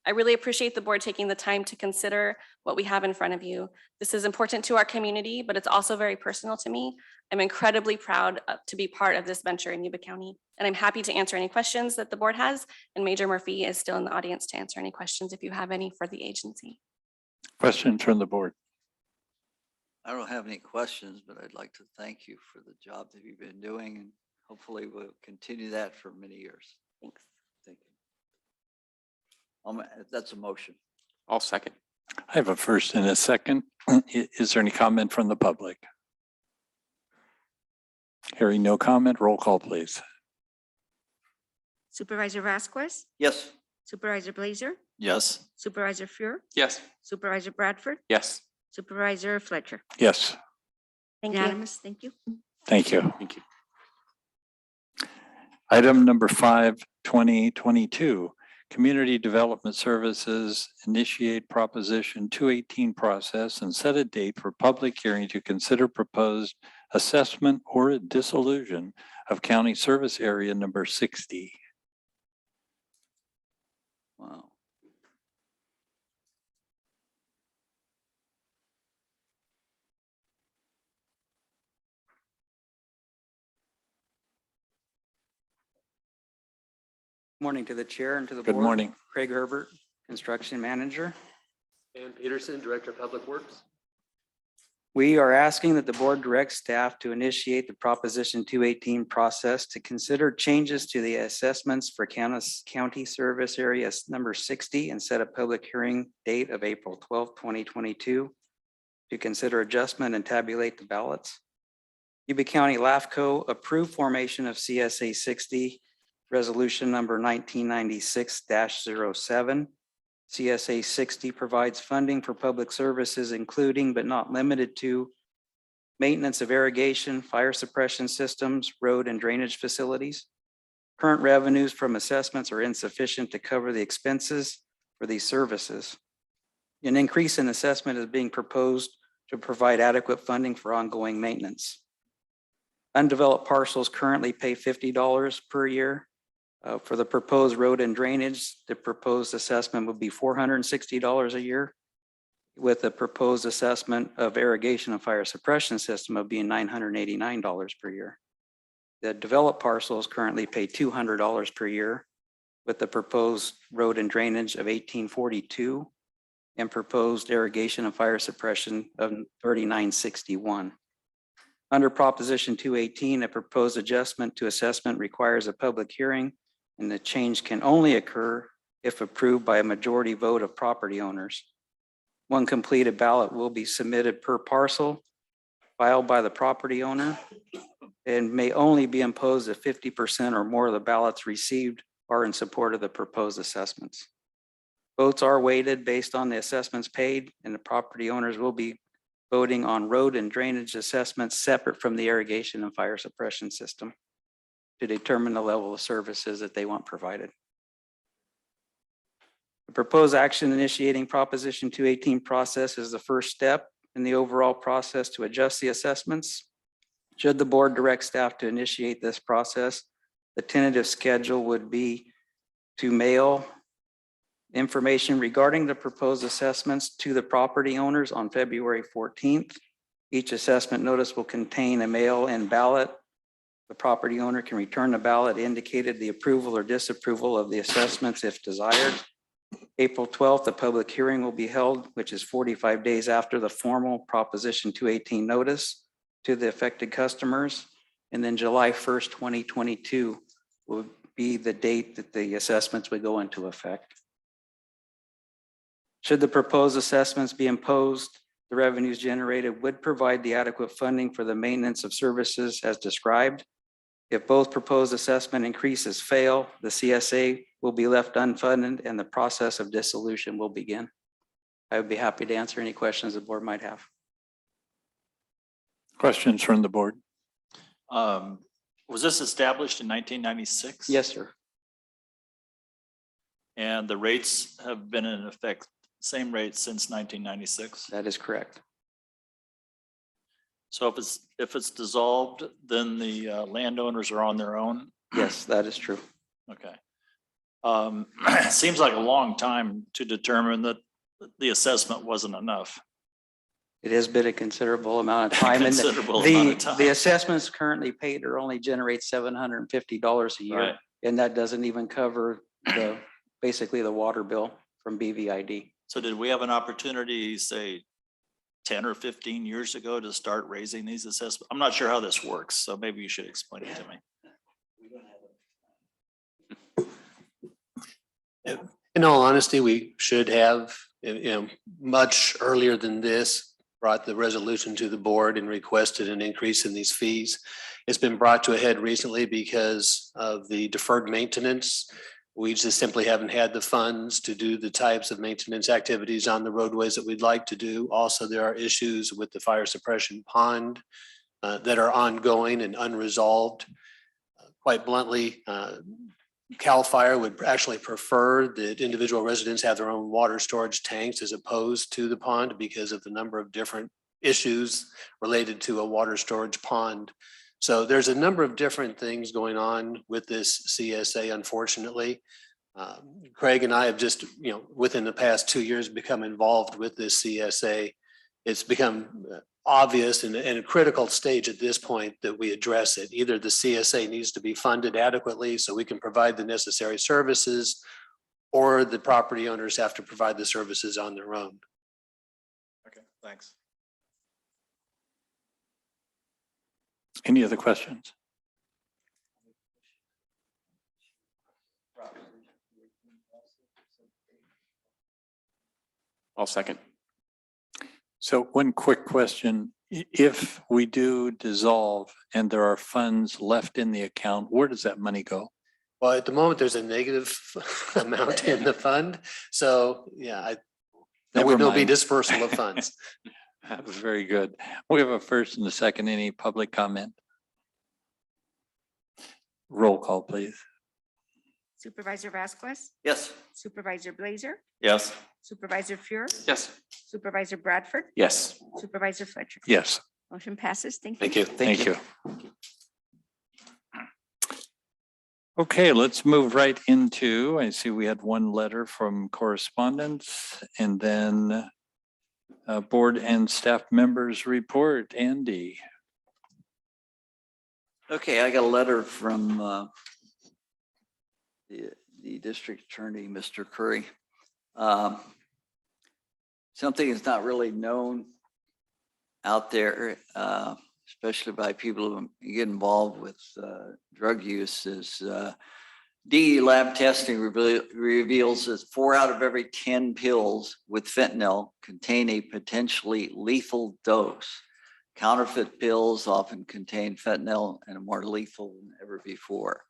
I really appreciate the board taking the time to consider what we have in front of you. This is important to our community, but it's also very personal to me. I'm incredibly proud to be part of this venture in Yuba County, and I'm happy to answer any questions that the board has, and Major Murphy is still in the audience to answer any questions if you have any for the agency. Questions from the board? I don't have any questions, but I'd like to thank you for the job that you've been doing, and hopefully we'll continue that for many years. Thanks. Thank you. That's a motion. I'll second. I have a first and a second. Is there any comment from the public? Hearing no comment, roll call, please. Supervisor Vasquez, Yes. Supervisor Blazer, Yes. Supervisor Fuhr, Yes. Supervisor Bradford, Yes. Supervisor Fletcher. Yes, Thank you. Unanimous, thank you. thank you. Thank you. Item number 5, 2022, Community Development Services initiate Proposition 218 process and set a date for public hearing to consider proposed assessment or dissolution of County Service Area number 60. Wow. Morning to the chair and to the Good board. morning. Craig Herbert, construction manager. Dan Peterson, Director of Public Works. We are asking that the board direct staff to initiate the Proposition 218 process to consider changes to the assessments for county service area number 60 and set a public hearing date of April 12, 2022 to consider adjustment and tabulate the ballots. Yuba County LAFCO approved formation of CSA 60 resolution number 1996-07. CSA 60 provides funding for public services, including but not limited to maintenance of irrigation, fire suppression systems, road and drainage facilities. Current revenues from assessments are insufficient to cover the expenses for these services. An increase in assessment is being proposed to provide adequate funding for ongoing maintenance. Undeveloped parcels currently pay $50 per year. For the proposed road and drainage, the proposed assessment would be $460 a year, with the proposed assessment of irrigation and fire suppression system of being $989 per year. The developed parcels currently pay $200 per year, with the proposed road and drainage of $1842 and proposed irrigation and fire suppression of $3961. Under Proposition 218, a proposed adjustment to assessment requires a public hearing, and the change can only occur if approved by a majority vote of property owners. One completed ballot will be submitted per parcel, filed by the property owner, and may only be imposed if 50% or more of the ballots received are in support of the proposed assessments. Votes are weighted based on the assessments paid, and the property owners will be voting on road and drainage assessments separate from the irrigation and fire suppression system to determine the level of services that they want provided. The proposed action initiating Proposition 218 process is the first step in the overall process to adjust the assessments. Should the board direct staff to initiate this process, the tentative schedule would be to mail information regarding the proposed assessments to the property owners on February 14th, Each assessment notice will contain a mail-in ballot. The property owner can return the ballot indicated the approval or disapproval of the assessments if desired. April 12th, a public hearing will be held, which is 45 days after the formal Proposition 218 notice to the affected customers. And then July 1st, 2022 will be the date that the assessments would go into effect. Should the proposed assessments be imposed, the revenues generated would provide the adequate funding for the maintenance of services as described. If both proposed assessment increases fail, the CSA will be left unfunded and the process of dissolution will begin. I would be happy to answer any questions the board might have. Questions from the board? Was this established in 1996? Yes, sir. And the rates have been in effect, same rates since 1996? That is correct. So if it's dissolved, then the landowners are on their own? Yes, that is true. Okay. It seems like a long time to determine that the assessment wasn't enough. It has been a considerable amount of time. And Considerable amount of time. the assessments currently paid are only generate $750 a year. Right. And that doesn't even cover basically the water bill from BVID. So did we have an opportunity, say, 10 or 15 years ago to start raising these assessments? I'm not sure how this works, so maybe you should explain it to me. In all honesty, we should have, much earlier than this, brought the resolution to the board and requested an increase in these fees. It's been brought to a head recently because of the deferred maintenance. We just simply haven't had the funds to do the types of maintenance activities on the roadways that we'd like to do. Also, there are issues with the fire suppression pond that are ongoing and unresolved. Quite bluntly, CAL FIRE would actually prefer that individual residents have their own water storage tanks as opposed to the pond because of the number of different issues related to a water storage pond. So there's a number of different things going on with this CSA, unfortunately. Craig and I have just, within the past 2 years become involved with this CSA. It's become obvious and a critical stage at this point that we address it. Either the CSA needs to be funded adequately so we can provide the necessary services, or the property owners have to provide the services on their own. Okay, thanks. Any other questions? I'll second. So one quick question. If we do dissolve and there are funds left in the account, where does that money go? Well, at the moment, there's a negative amount in the fund. So, yeah, there would Never no be mind. dispersal of funds. Very good. We have a first and a second. Any public comment? Roll call, please. Supervisor Vasquez, Yes. Supervisor Blazer, Yes. Supervisor Fuhr, Yes. Supervisor Bradford, Yes. Supervisor Fletcher. Yes. Motion passes. Thank you. Thank you. Thank you. Okay, let's move right into, I see we had one letter from correspondence and then board and staff members report. Andy. Okay, I got a letter from the district attorney, Mr. Curry. Something that's not really known out there, especially by people who get involved with drug use, is DE lab testing reveals that 4 out of every 10 pills with fentanyl contain a potentially lethal dose. Counterfeit pills often contain fentanyl and are more lethal than ever before.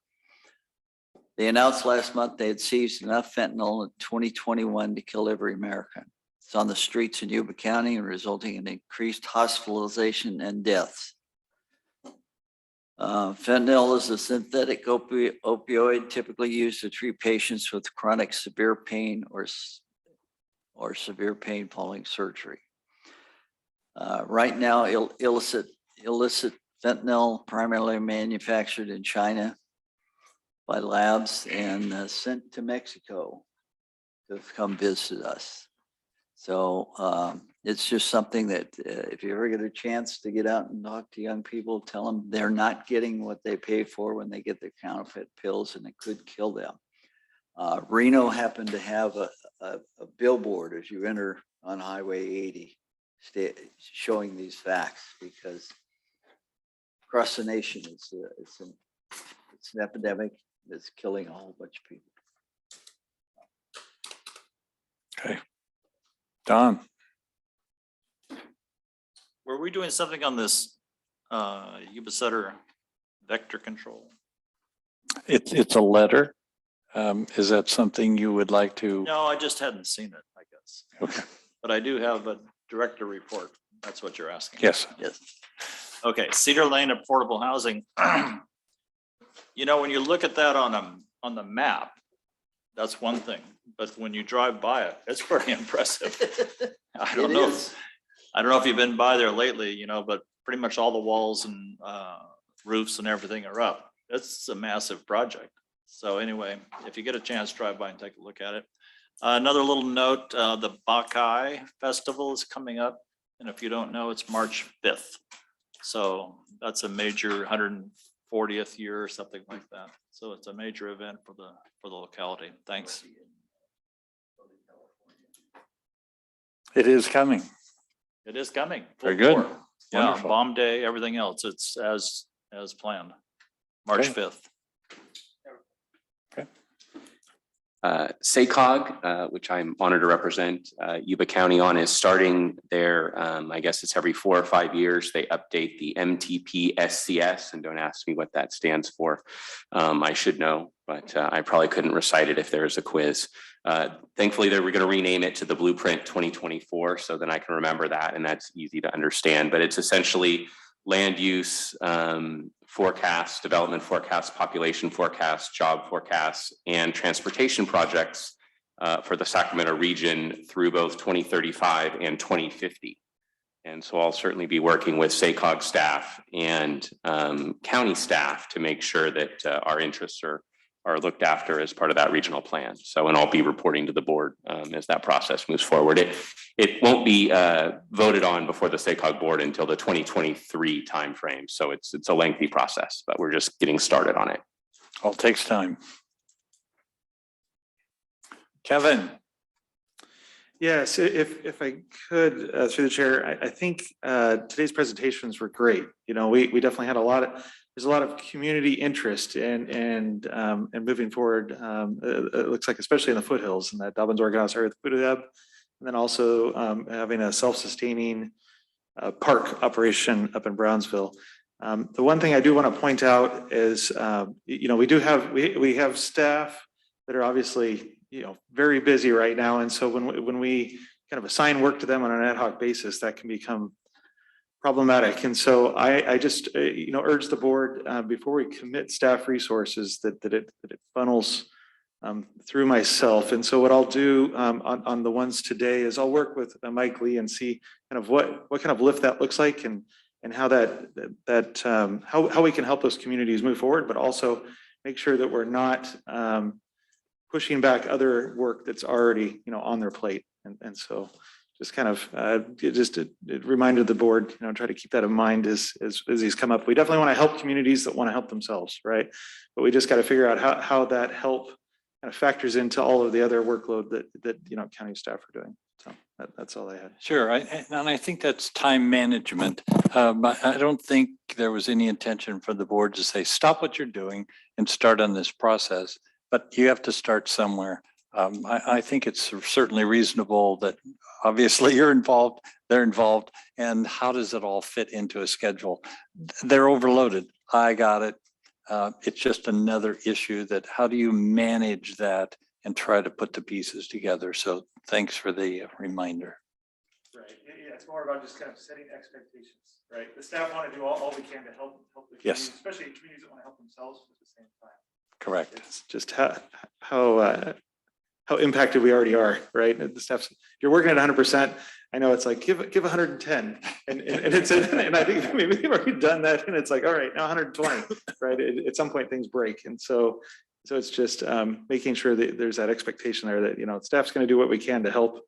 They announced last month they had seized enough fentanyl in 2021 to kill every American. It's on the streets in Yuba County and resulting in increased hospitalization and deaths. Fentanyl is a synthetic opioid typically used to treat patients with chronic severe pain or severe pain following surgery. Right now, illicit fentanyl primarily manufactured in China by labs and sent to Mexico to come visit us. So It's just something that if you ever get a chance to get out and talk to young people, tell them they're not getting what they pay for when they get their counterfeit pills, and it could kill them. Reno happened to have a billboard as you enter on Highway 80 showing these facts, because across the nation it's an epidemic that's killing a whole bunch of people. Okay. Don? Were we doing something on this Yuba Sutter vector control? It's a letter. Is that something you would like to? No, I just hadn't seen it, I guess. Okay. But I do have a director report. That's what you're asking. Yes. Yes. Okay, Cedar Lane affordable housing. You know, when you look at that on the map, that's one thing. But when you drive by it, it's pretty impressive. I don't know if you've been by there lately, you know, but pretty much all the walls and roofs and everything are up. It's a massive project. So anyway, if you get a chance, drive by and take a look at it. Another little note, the Bacchae Festival is coming up. And if you don't know, it's March 5th. So that's a major 140th year or something like that. So it's a major event for the locality. Thanks. It is coming. It is coming. Very good. Full bore. Yeah, Wonderful. bomb day, everything else. It's as planned. March Okay. 5th. SACOG, which I'm honored to represent Yuba County on, is starting their, I guess it's every 4 or 5 years, they update the MTP SCS, and don't ask me what that stands for. I should know, but I probably couldn't recite it if there was a quiz. Thankfully, they were going to rename it to the Blueprint 2024, so then I can remember that, and that's easy to understand. But it's essentially land use forecasts, development forecasts, population forecasts, job forecasts, and transportation projects for the Sacramento region through both 2035 and 2050. And so I'll certainly be working with SACOG staff and county staff to make sure that our interests are looked after as part of that regional plan. So, and I'll be reporting to the board as that process moves forward. It won't be voted on before the SACOG board until the 2023 timeframe. So it's a lengthy process, but we're just getting started on it. All takes time. Kevin? Yes, if I could, through the chair, I think today's presentations were great. You know, we definitely had there's a lot of community interest and moving forward. It looks like, especially in the foothills and that Dobbins Organized area, the food hub, and then also having a self-sustaining park operation up in Brownsville. The one thing I do want to point out is, you know, we have staff that are obviously, you know, very busy right now, and so when we kind of assign work to them on an ad hoc basis, that can become problematic. And so I just, you know, urge the board before we commit staff resources that it funnels through myself. And so what I'll do on the ones today is I'll work with Mike Lee and see kind of what kind of lift that looks like and how how we can help those communities move forward, but also make sure that we're not pushing back other work that's already, you know, on their plate. And so just kind of it reminded the board, you know, try to keep that in mind as these come up. We definitely want to help communities that want to help themselves, right? But we just got to figure out how that help kind of factors into all of the other workload that you know, county staff are doing. So that's all I had. Sure, and I think that's time management. I don't think there was any intention for the board to say, stop what you're doing and start on this process, but you have to start somewhere. I think it's certainly reasonable that obviously you're involved, they're involved, and how does it all fit into a schedule? They're overloaded. I got it. It's just another issue that how do you manage that and try to put the pieces together? So thanks for the reminder. Right. Yeah, it's more about just kind of setting expectations, right? The staff want to do all we can to help the community, Yes. especially communities that want to help themselves at the same time. Correct. It's just how impacted we already are, right? The staff's, you're working at 100%. I know it's like give 110, and it's and I think maybe they've already done that, and it's like, all right, now 120, right? At some point things break, and so it's just making sure that there's that expectation there that, you know, staff's going to do what we can to help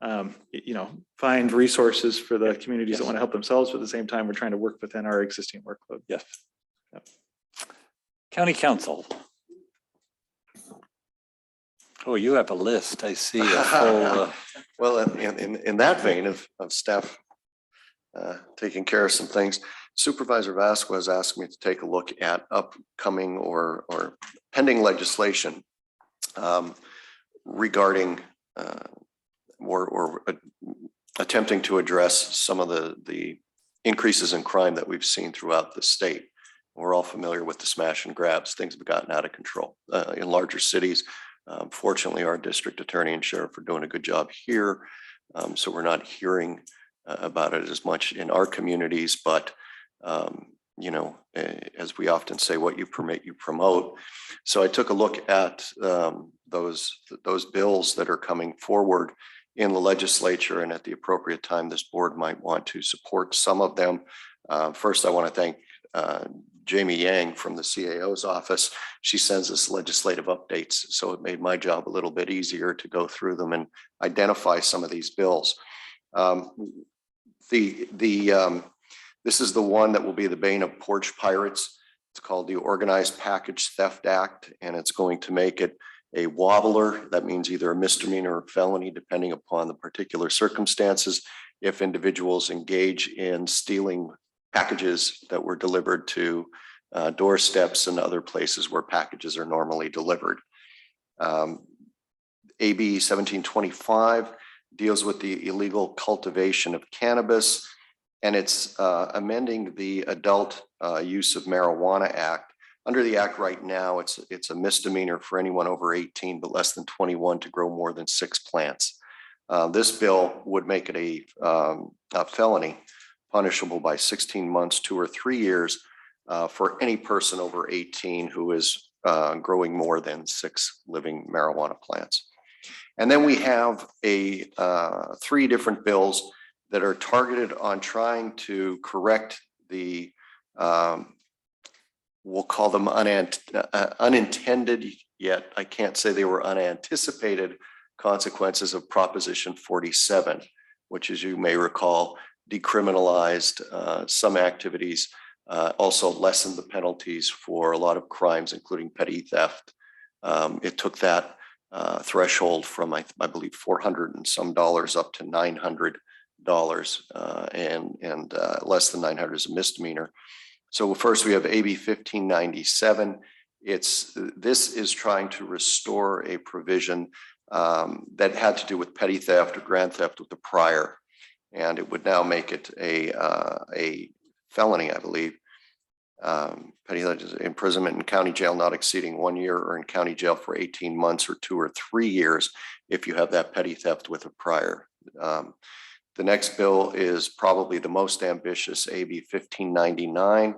find resources for the communities that want to help themselves, but at the same time, we're trying to work within our existing workload. Yes. Yep. County Council. Oh, you have a list. I see a full. Well, in that vein of staff taking care of some things, Supervisor Vasquez asked me to take a look at upcoming or pending legislation regarding or attempting to address some of the increases in crime that we've seen throughout the state. We're all familiar with the smash and grabs. Things have gotten out of control in larger cities. Fortunately, our district attorney and sheriff are doing a good job here. So we're not hearing about it as much in our communities, but as we often say, what you permit, you promote. So I took a look at those bills that are coming forward in the legislature, and at the appropriate time, this board might want to support some of them. First, I want to thank Jamie Yang from the CAO's office. She sends us legislative updates, so it made my job a little bit easier to go through them and identify some of these bills. This is the one that will be the bane of porch pirates. It's called the Organized Package Theft Act, and it's going to make it a wobbler. That means either a misdemeanor or felony, depending upon the particular circumstances, if individuals engage in stealing packages that were delivered to doorsteps and other places where packages are normally delivered. AB 1725 deals with the illegal cultivation of cannabis, and it's amending the Adult Use of Marijuana Act. Under the act right now, it's a misdemeanor for anyone over 18 but less than 21 to grow more than 6 plants. This bill would make it a felony, punishable by 16 months, 2 or 3 years for any person over 18 who is growing more than 6 living marijuana plants. And then we have 3 different bills that are targeted on trying to correct the, we'll call them unintended, yet I can't say they were unanticipated consequences of Proposition 47, which, as you may recall, decriminalized some activities, also lessened the penalties for a lot of crimes, including petty theft. It took that threshold from, I believe, $400 and some up to $900, and less than 900 is a misdemeanor. So first we have AB 1597. This is trying to restore a provision that had to do with petty theft or grand theft with the prior, and it would now make it a felony, I believe. Petty imprisonment in county jail not exceeding 1 year, or in county jail for 18 months or 2 or 3 years if you have that petty theft with a prior. The next bill is probably the most ambitious, AB 1599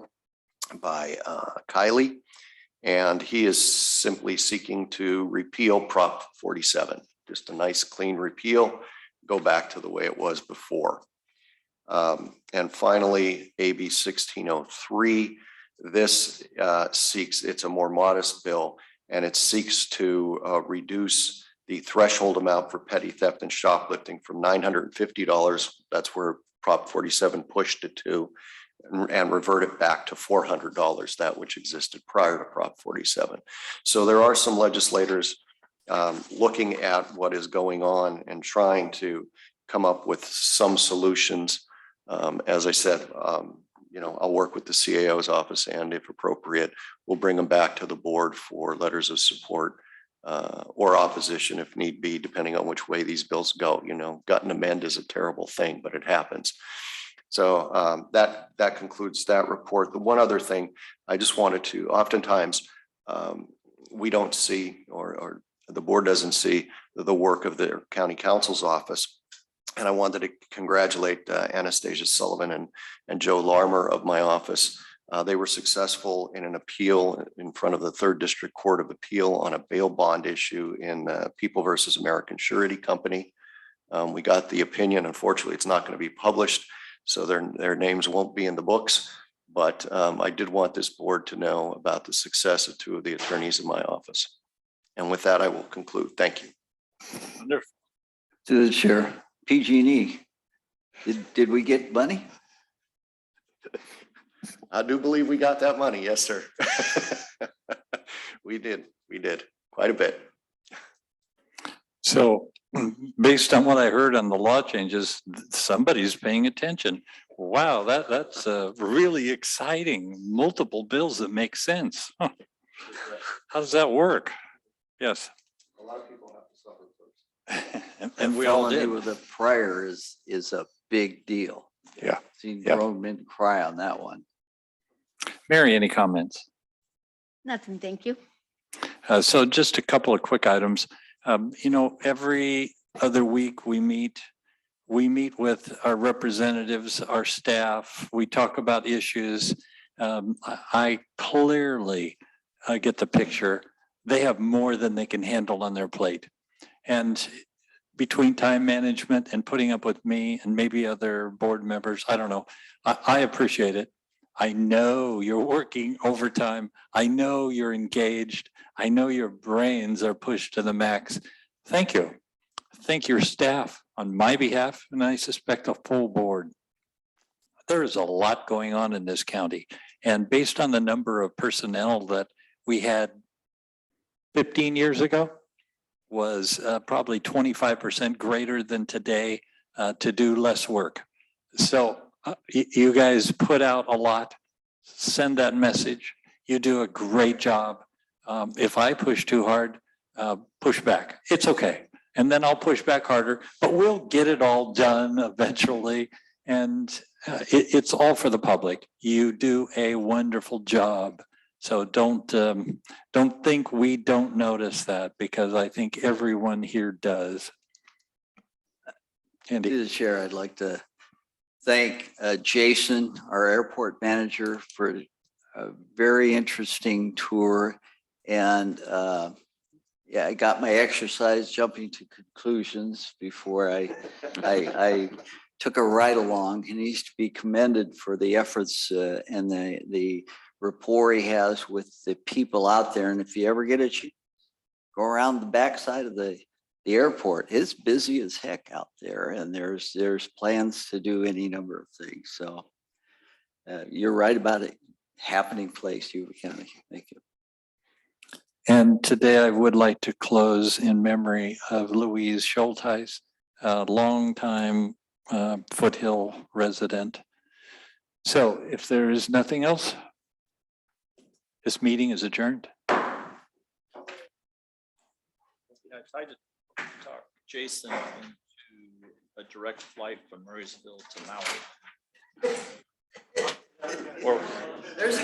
by Kiley, and he is simply seeking to repeal Prop 47. Just a nice clean repeal, go back to the way it was before. And finally, AB 1603. This it's a more modest bill, and it seeks to reduce the threshold amount for petty theft and shoplifting from $950, that's where Prop 47 pushed it to, and revert it back to $400, that which existed prior to Prop 47. So there are some legislators looking at what is going on and trying to come up with some solutions. As I said, I'll work with the CAO's office, and if appropriate, we'll bring them back to the board for letters of support or opposition if need be, depending on which way these bills go. Gut and amend is a terrible thing, but it happens. So that concludes that report. The one other thing I just wanted to, oftentimes we don't see, or the board doesn't see the work of the county counsel's office. And I wanted to congratulate Anastasia Sullivan and Joe Larmer of my office. They were successful in an appeal in front of the 3rd District Court of Appeal on a bail bond issue in People versus American Surety Company. We got the opinion. Unfortunately, it's not going to be published, so their names won't be in the books. But I did want this board to know about the success of 2 of the attorneys in my office. And with that, I will conclude. Thank you. Wonderful. To the chair. PG&E, did we get money? I do believe we got that money. Yes, sir. We did quite a bit. So based on what I heard on the law changes, somebody's paying attention. Wow, that's really exciting. Multiple bills that make sense. Huh. How does that work? Yes. A lot of people have to suffer first. And we all Felony did. with a prior is a big deal. Yeah. Seen Yeah. grown men cry on that one. Mary, any comments? Nothing, thank you. So just a couple of quick items. Every other week we meet with our representatives, our staff. We talk about issues. I clearly get the picture. They have more than they can handle on their plate. And between time management and putting up with me and maybe other board members, I don't know. I appreciate it. I know you're working overtime. I know you're engaged. I know your brains are pushed to the max. Thank you. Thank your staff on my behalf, and I suspect a full board. There is a lot going on in this county, and based on the number of personnel that we had 15 years ago was probably 25% greater than today to do less work. So you guys put out a lot. Send that message. You do a great job. If I push too hard, push back. It's okay. And then I'll push back harder, but we'll get it all done eventually. And it's all for the public. You do a wonderful job. So don't think we don't notice that, because I think everyone here does. Andy. To the chair, I'd like to thank Jason, our airport manager, for a very interesting tour. And yeah, I got my exercise jumping to conclusions before I took a ride along, and he's to be commended for the efforts and the rapport he has with the people out there. And if you ever get a chance, go around the backside of the airport. It's busy as heck out there, and there's plans to do any number of things. So you're right about it. Happening place, Yuba County. Thank you. And today I would like to close in memory of Louise Schultheis, a longtime Foothill resident. So if there is nothing else, this meeting is adjourned. I just talked Jason into a direct flight from Murraysville to Maui. Or there's a